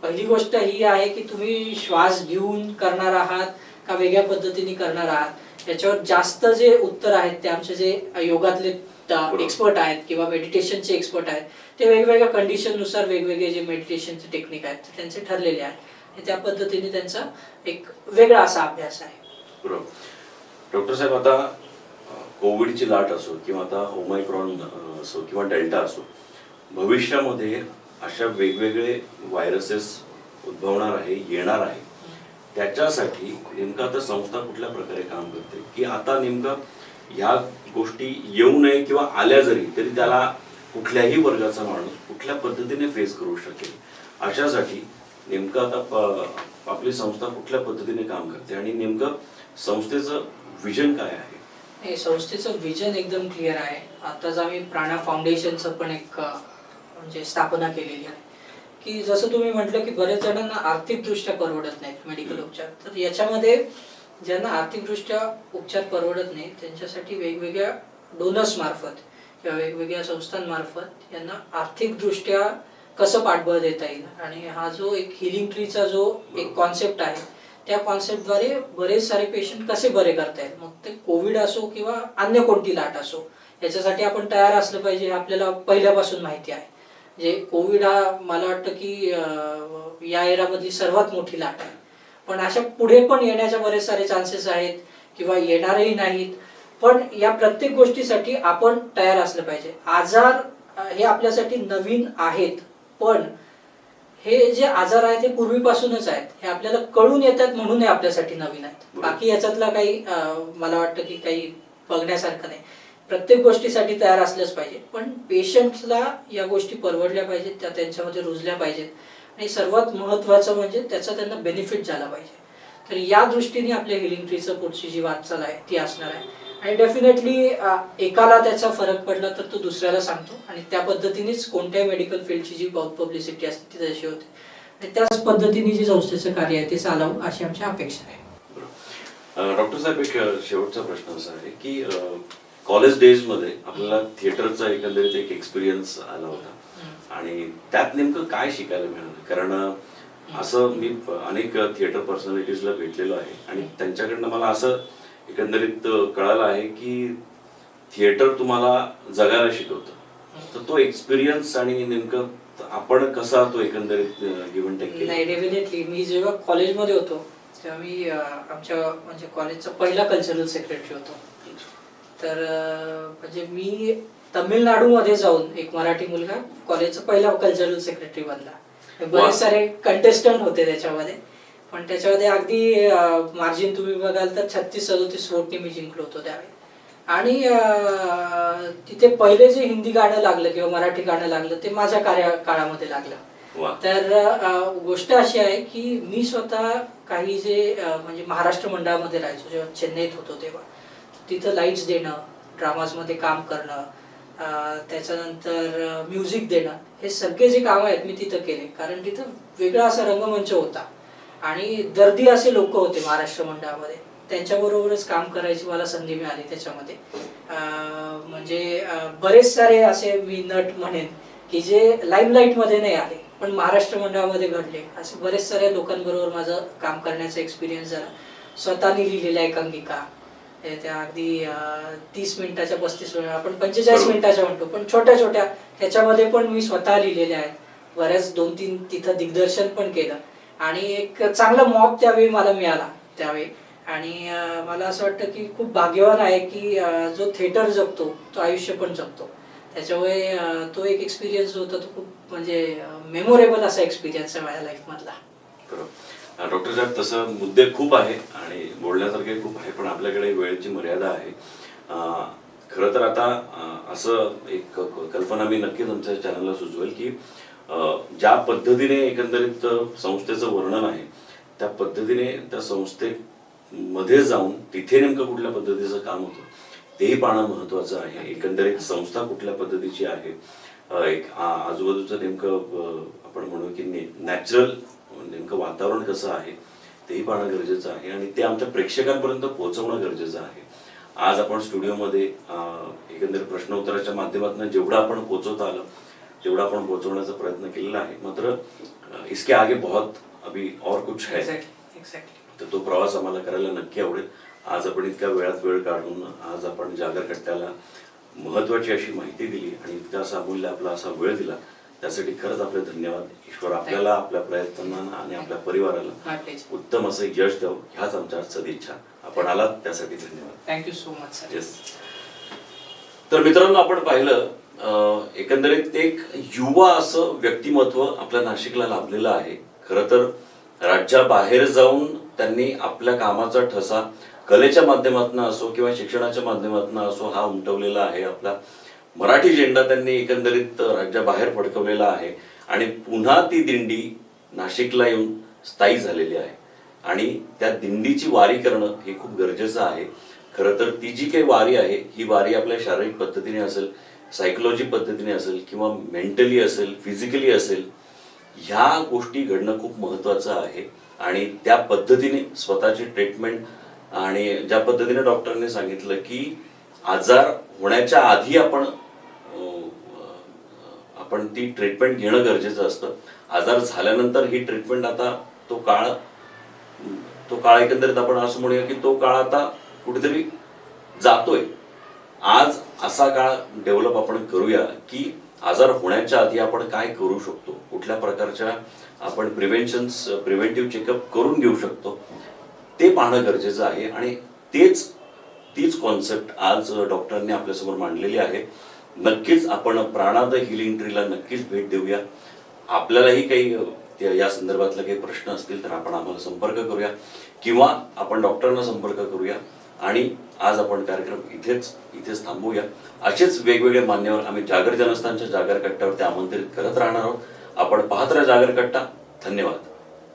पहिली गोष्ट ही आहे की तुम्ही श्वास घेऊन करणार आहात का वेगळ्या पद्धतीने करणार आहात, याच्यावर जास्त जे उत्तर आहेत ते आमचे जे योगातले एक्सपर्ट आहेत किंवा मेडिटेशनचे एक्सपर्ट आहेत ते वेगवेगळ्या कंडिशन नुसार वेगवेगळे जे मेडिटेशनचे टेक्निक आहेत त्यांचे ठरलेले आहेत. त्या पद्धतीने त्यांचा एक वेगळा असा अभ्यास आहे. बरोबर. डॉक्टर साहेब, आता कोविडची लाट असो किंवा आता ओमायक्रॉन असो किंवा डेल्टा असो, भविष्यामध्ये अशा वेगवेगळे व्हायरसेस उद्भवणार आहे, येणार आहे, त्याच्यासाठी नेमकं आता संस्था कुठल्या प्रकारे काम करते की आता नेमकं ह्या गोष्टी येऊ नये किंवा आल्या जरी तरी त्याला कुठल्याही वर्गाचा माणूस कुठल्या पद्धतीने फेस करू शकेल, अशासाठी नेमकं आता आपली संस्था कुठल्या पद्धतीने काम करते आणि नेमकं संस्थेचं विजन काय आहे? संस्थेचं विजन एकदम क्लिअर आहे. आताच आम्ही प्राणा फाउंडेशनचं पण एक म्हणजे स्थापना केलेली आहे की जसं तुम्ही म्हटलं की बरेच जणांना आर्थिकदृष्ट्या परवडत नाहीत मेडिकल उपचार. तर याच्यामध्ये ज्यांना आर्थिकदृष्ट्या उपचार परवडत नाही त्यांच्यासाठी वेगवेगळ्या डोनर्स मार्फत किंवा वेगवेगळ्या संस्थांमार्फत यांना आर्थिकदृष्ट्या कसं पाठबळ देता येईल आणि हा जो एक हिलिंग ट्रीचा जो एक कॉन्सेप्ट आहे त्या कॉन्सेप्टद्वारे बरेच सारे पेशंट कसे बरे करता येईल, मग ते कोविड असो किंवा अन्य कोणती लाट असो, याच्यासाठी आपण तयार असलं पाहिजे हे आपल्याला पहिल्यापासून माहिती आहे. जे कोविड हा मला वाटतं की या एरामधली सर्वात मोठी लाट आहे, पण अशा पुढे पण येण्याचे बरेच सारे चान्सेस आहेत किंवा येणारही नाहीत. पण या प्रत्येक गोष्टीसाठी आपण तयार असलं पाहिजे. आजार हे आपल्यासाठी नवीन आहेत, पण हे जे आजार आहेत ते पूर्वीपासूनच आहेत, हे आपल्याला कळून येतात म्हणून हे आपल्यासाठी नवीन आहेत. बाकी याच्यातला काही मला वाटतं की काही बघण्यासारखं नाही. प्रत्येक गोष्टीसाठी तयार असलंच पाहिजे, पण पेशंट्सला या गोष्टी परवडल्या पाहिजेत, त्या त्यांच्यामध्ये रुजल्या पाहिजेत आणि सर्वात महत्त्वाचं म्हणजे त्याचा त्यांना बेनिफिट झाला पाहिजे. तर या दृष्टीने आपल्या हिलिंग ट्रीचं पुढची जी वाटचाल आहे ती असणार आहे. आणि डेफिनेटली एकाला त्याचा फरक पडला तर तो दुसऱ्याला सांगतो आणि त्या पद्धतीनेच कोणत्याही मेडिकल फील्डची जी पब्लिसिटी असते ती तशी होते आणि त्याच पद्धतीने जे संस्थेचं कार्य आहे ते चालवू अशी आमची अपेक्षा आहे. डॉक्टर साहेब, एक शेवटचा प्रश्न असा आहे की कॉलेज डेज मध्ये आपल्याला थिएटरचा एकंदरीत एक एक्सपिरियन्स आला होता आणि त्यात नेमकं काय शिकायला मिळालं? कारण असं मी अनेक थिएटर पर्सनॅलिटीजला भेटलेलो आहे आणि त्यांच्याकडनं मला असं एकंदरीत कळालं आहे की थिएटर तुम्हाला जगायला शिकवतं. तर तो एक्सपिरियन्स आणि नेमकं आपण कसा तो एकंदरीत गिव्हन टेक केला? नाही, डेफिनेटली मी जेव्हा कॉलेजमध्ये होतो तेव्हा मी आमच्या म्हणजे कॉलेजचा पहिला कल्चरल सेक्रेटरी होतो. तर म्हणजे मी तमिळनाडूमध्ये जाऊन एक मराठी मुलगा कॉलेजचा पहिला कल्चरल सेक्रेटरी बनला. बरेच सारे कंटेस्टंट होते त्याच्यामध्ये, पण त्याच्यामध्ये अगदी मार्जिन तुम्ही बघाल तर 36-37 वोटने मी जिंकलो होतो त्यावेळी. आणि तिथे पहिले जे हिंदी गाणं लागलं किंवा मराठी गाणं लागलं ते माझ्या काळामध्ये लागलं. तर गोष्ट अशी आहे की मी स्वतः काही जे म्हणजे महाराष्ट्र मंडळामध्ये राहायचो जेव्हा चेन्नईत होतो तेव्हा, तिथं लाईट्स देणं, ड्रामाजमध्ये काम करणं, त्याच्यानंतर म्युझिक देणं, हे सगळे जे कामं आहेत मी तिथं केले. कारण तिथं वेगळा असा रंगमंच होता आणि दर्दी असे लोक होते महाराष्ट्र मंडळामध्ये, त्यांच्याबरोबरच काम करायची मला संधी मिळाली त्याच्यामध्ये. म्हणजे बरेच सारे असे मी नट म्हणेन की जे लाईमलाईटमध्ये नाही आले पण महाराष्ट्र मंडळामध्ये घडले, असे बरेच साऱ्या लोकांबरोबर माझं काम करण्याचा एक्सपिरियन्स झाला. स्वतःने लिहिलेल्या एकांकिका त्या अगदी 30 मिनिटाच्या 35 मिनिट आपण 45 मिनिटाच्या म्हणतो, पण छोट्या छोट्या त्याच्यामध्ये पण मी स्वतः लिहिलेल्या आहेत. बऱ्याच 2-3 तिथं दिग्दर्शन पण केलं आणि एक चांगला मॉब त्यावेळी मला मिळाला त्यावेळी. आणि मला असं वाटतं की खूप भाग्यवान आहे की जो थिएटर जगतो तो आयुष्य पण जगतो. त्याच्यामुळे तो एक एक्सपिरियन्स होता तो खूप म्हणजे मेमोरेबल असा एक्सपिरियन्स आहे माझ्या लाईफमधला. डॉक्टर साहेब, तसं मुद्दे खूप आहे आणि बोलण्यासारखे खूप आहे, पण आपल्याकडे वेळेची मर्यादा आहे. खरं तर आता असं एक कल्पना मी नक्कीच आमच्या चॅनलला सुचवेल की ज्या पद्धतीने एकंदरीत संस्थेचं वर्णन आहे त्या पद्धतीने त्या संस्थेमध्ये जाऊन तिथे नेमकं कुठल्या पद्धतीचं काम होतं तेही पाहणं महत्वाचं आहे. एकंदरीत संस्था कुठल्या पद्धतीची आहे, एक आजूबाजूचं नेमकं आपण म्हणू की नॅचरल नेमकं वातावरण कसं आहे तेही पाहणं गरजेचं आहे आणि ते आमच्या प्रेक्षकांपर्यंत पोहोचवणं गरजेचं आहे. आज आपण स्टुडिओमध्ये एकंदरीत प्रश्न उत्तराच्या माध्यमातून जेवढं आपण पोहोचवता आलं तेवढा आपण पोहोचवण्याचा प्रयत्न केलेला आहे. मात्र इसके आगे बहुत अभी और कुछ है. तर तो प्रवास आम्हाला करायला नक्की आवडेल. आज आपण इतक्या वेळात वेळ काढून आज आपण जागर कट्ट्याला महत्वाची अशी माहिती दिली आणि इतका असा अमूल्य आपला असा वेळ दिला त्यासाठी खरंच आपले धन्यवाद. ईश्वर आपल्याला, आपल्या प्रयत्नांना आणि आपल्या परिवाराला उत्तम असं यश द्यावं ह्याच आमच्या सदिच्छा. आपण आलात त्यासाठी धन्यवाद. Thank you so much sir. Yes. तर मित्रांनो, आपण पाहिलं एकंदरीत एक युवा असं व्यक्तिमत्व आपल्या नाशिकला लाभलेलं आहे. खरं तर राज्याबाहेर जाऊन त्यांनी आपल्या कामाचा ठसा कलेच्या माध्यमातून असो किंवा शिक्षणाच्या माध्यमातून असो हा उमटवलेला आहे. आपला मराठी झेंडा त्यांनी एकंदरीत राज्याबाहेर फडकवलेला आहे आणि पुन्हा ती दिंडी नाशिकला येऊन स्थायी झालेली आहे आणि त्या दिंडीची वारी करणं हे खूप गरजेचं आहे. खरं तर ती जी काही वारी आहे ही वारी आपल्या शारीरिक पद्धतीने असेल, सायकोलॉजी पद्धतीने असेल किंवा मेंटली असेल, फिजिकली असेल, ह्या गोष्टी घडणं खूप महत्वाचं आहे आणि त्या पद्धतीने स्वतःची ट्रीटमेंट आणि ज्या पद्धतीने डॉक्टरांनी सांगितलं की आजार होण्याच्या आधी आपण ती ट्रीटमेंट घेणं गरजेचं असतं. आजार झाल्यानंतर ही ट्रीटमेंट आता तो काळ तो काळ एकंदरीत आपण असं म्हणूया की तो काळ आता कुठेतरी जातोय. आज असा काळ डेव्हलप आपण करूया की आजार होण्याच्या आधी आपण काय करू शकतो, कुठल्या प्रकारच्या आपण प्रिव्हेंटिव्ह चेकअप करून घेऊ शकतो ते पाहणं गरजेचं आहे. आणि तीच कॉन्सेप्ट आज डॉक्टरांनी आपल्यासमोर मांडलेली आहे. नक्कीच आपण प्राणाद हिलिंग ट्रीला नक्कीच भेट देऊया. आपल्यालाही काही या संदर्भातले काही प्रश्न असतील तर आपण आम्हाला संपर्क करूया किंवा आपण डॉक्टरांना संपर्क करूया. आणि आज आपण कार्यक्रम इथेच थांबवूया. असेच वेगवेगळे मान्यवर आम्ही जागर जनस्थानच्या जागर कट्ट्यावरती आमंत्रित करत राहणार आहोत. आपण पाहत राहा जागर कट्टा. धन्यवाद.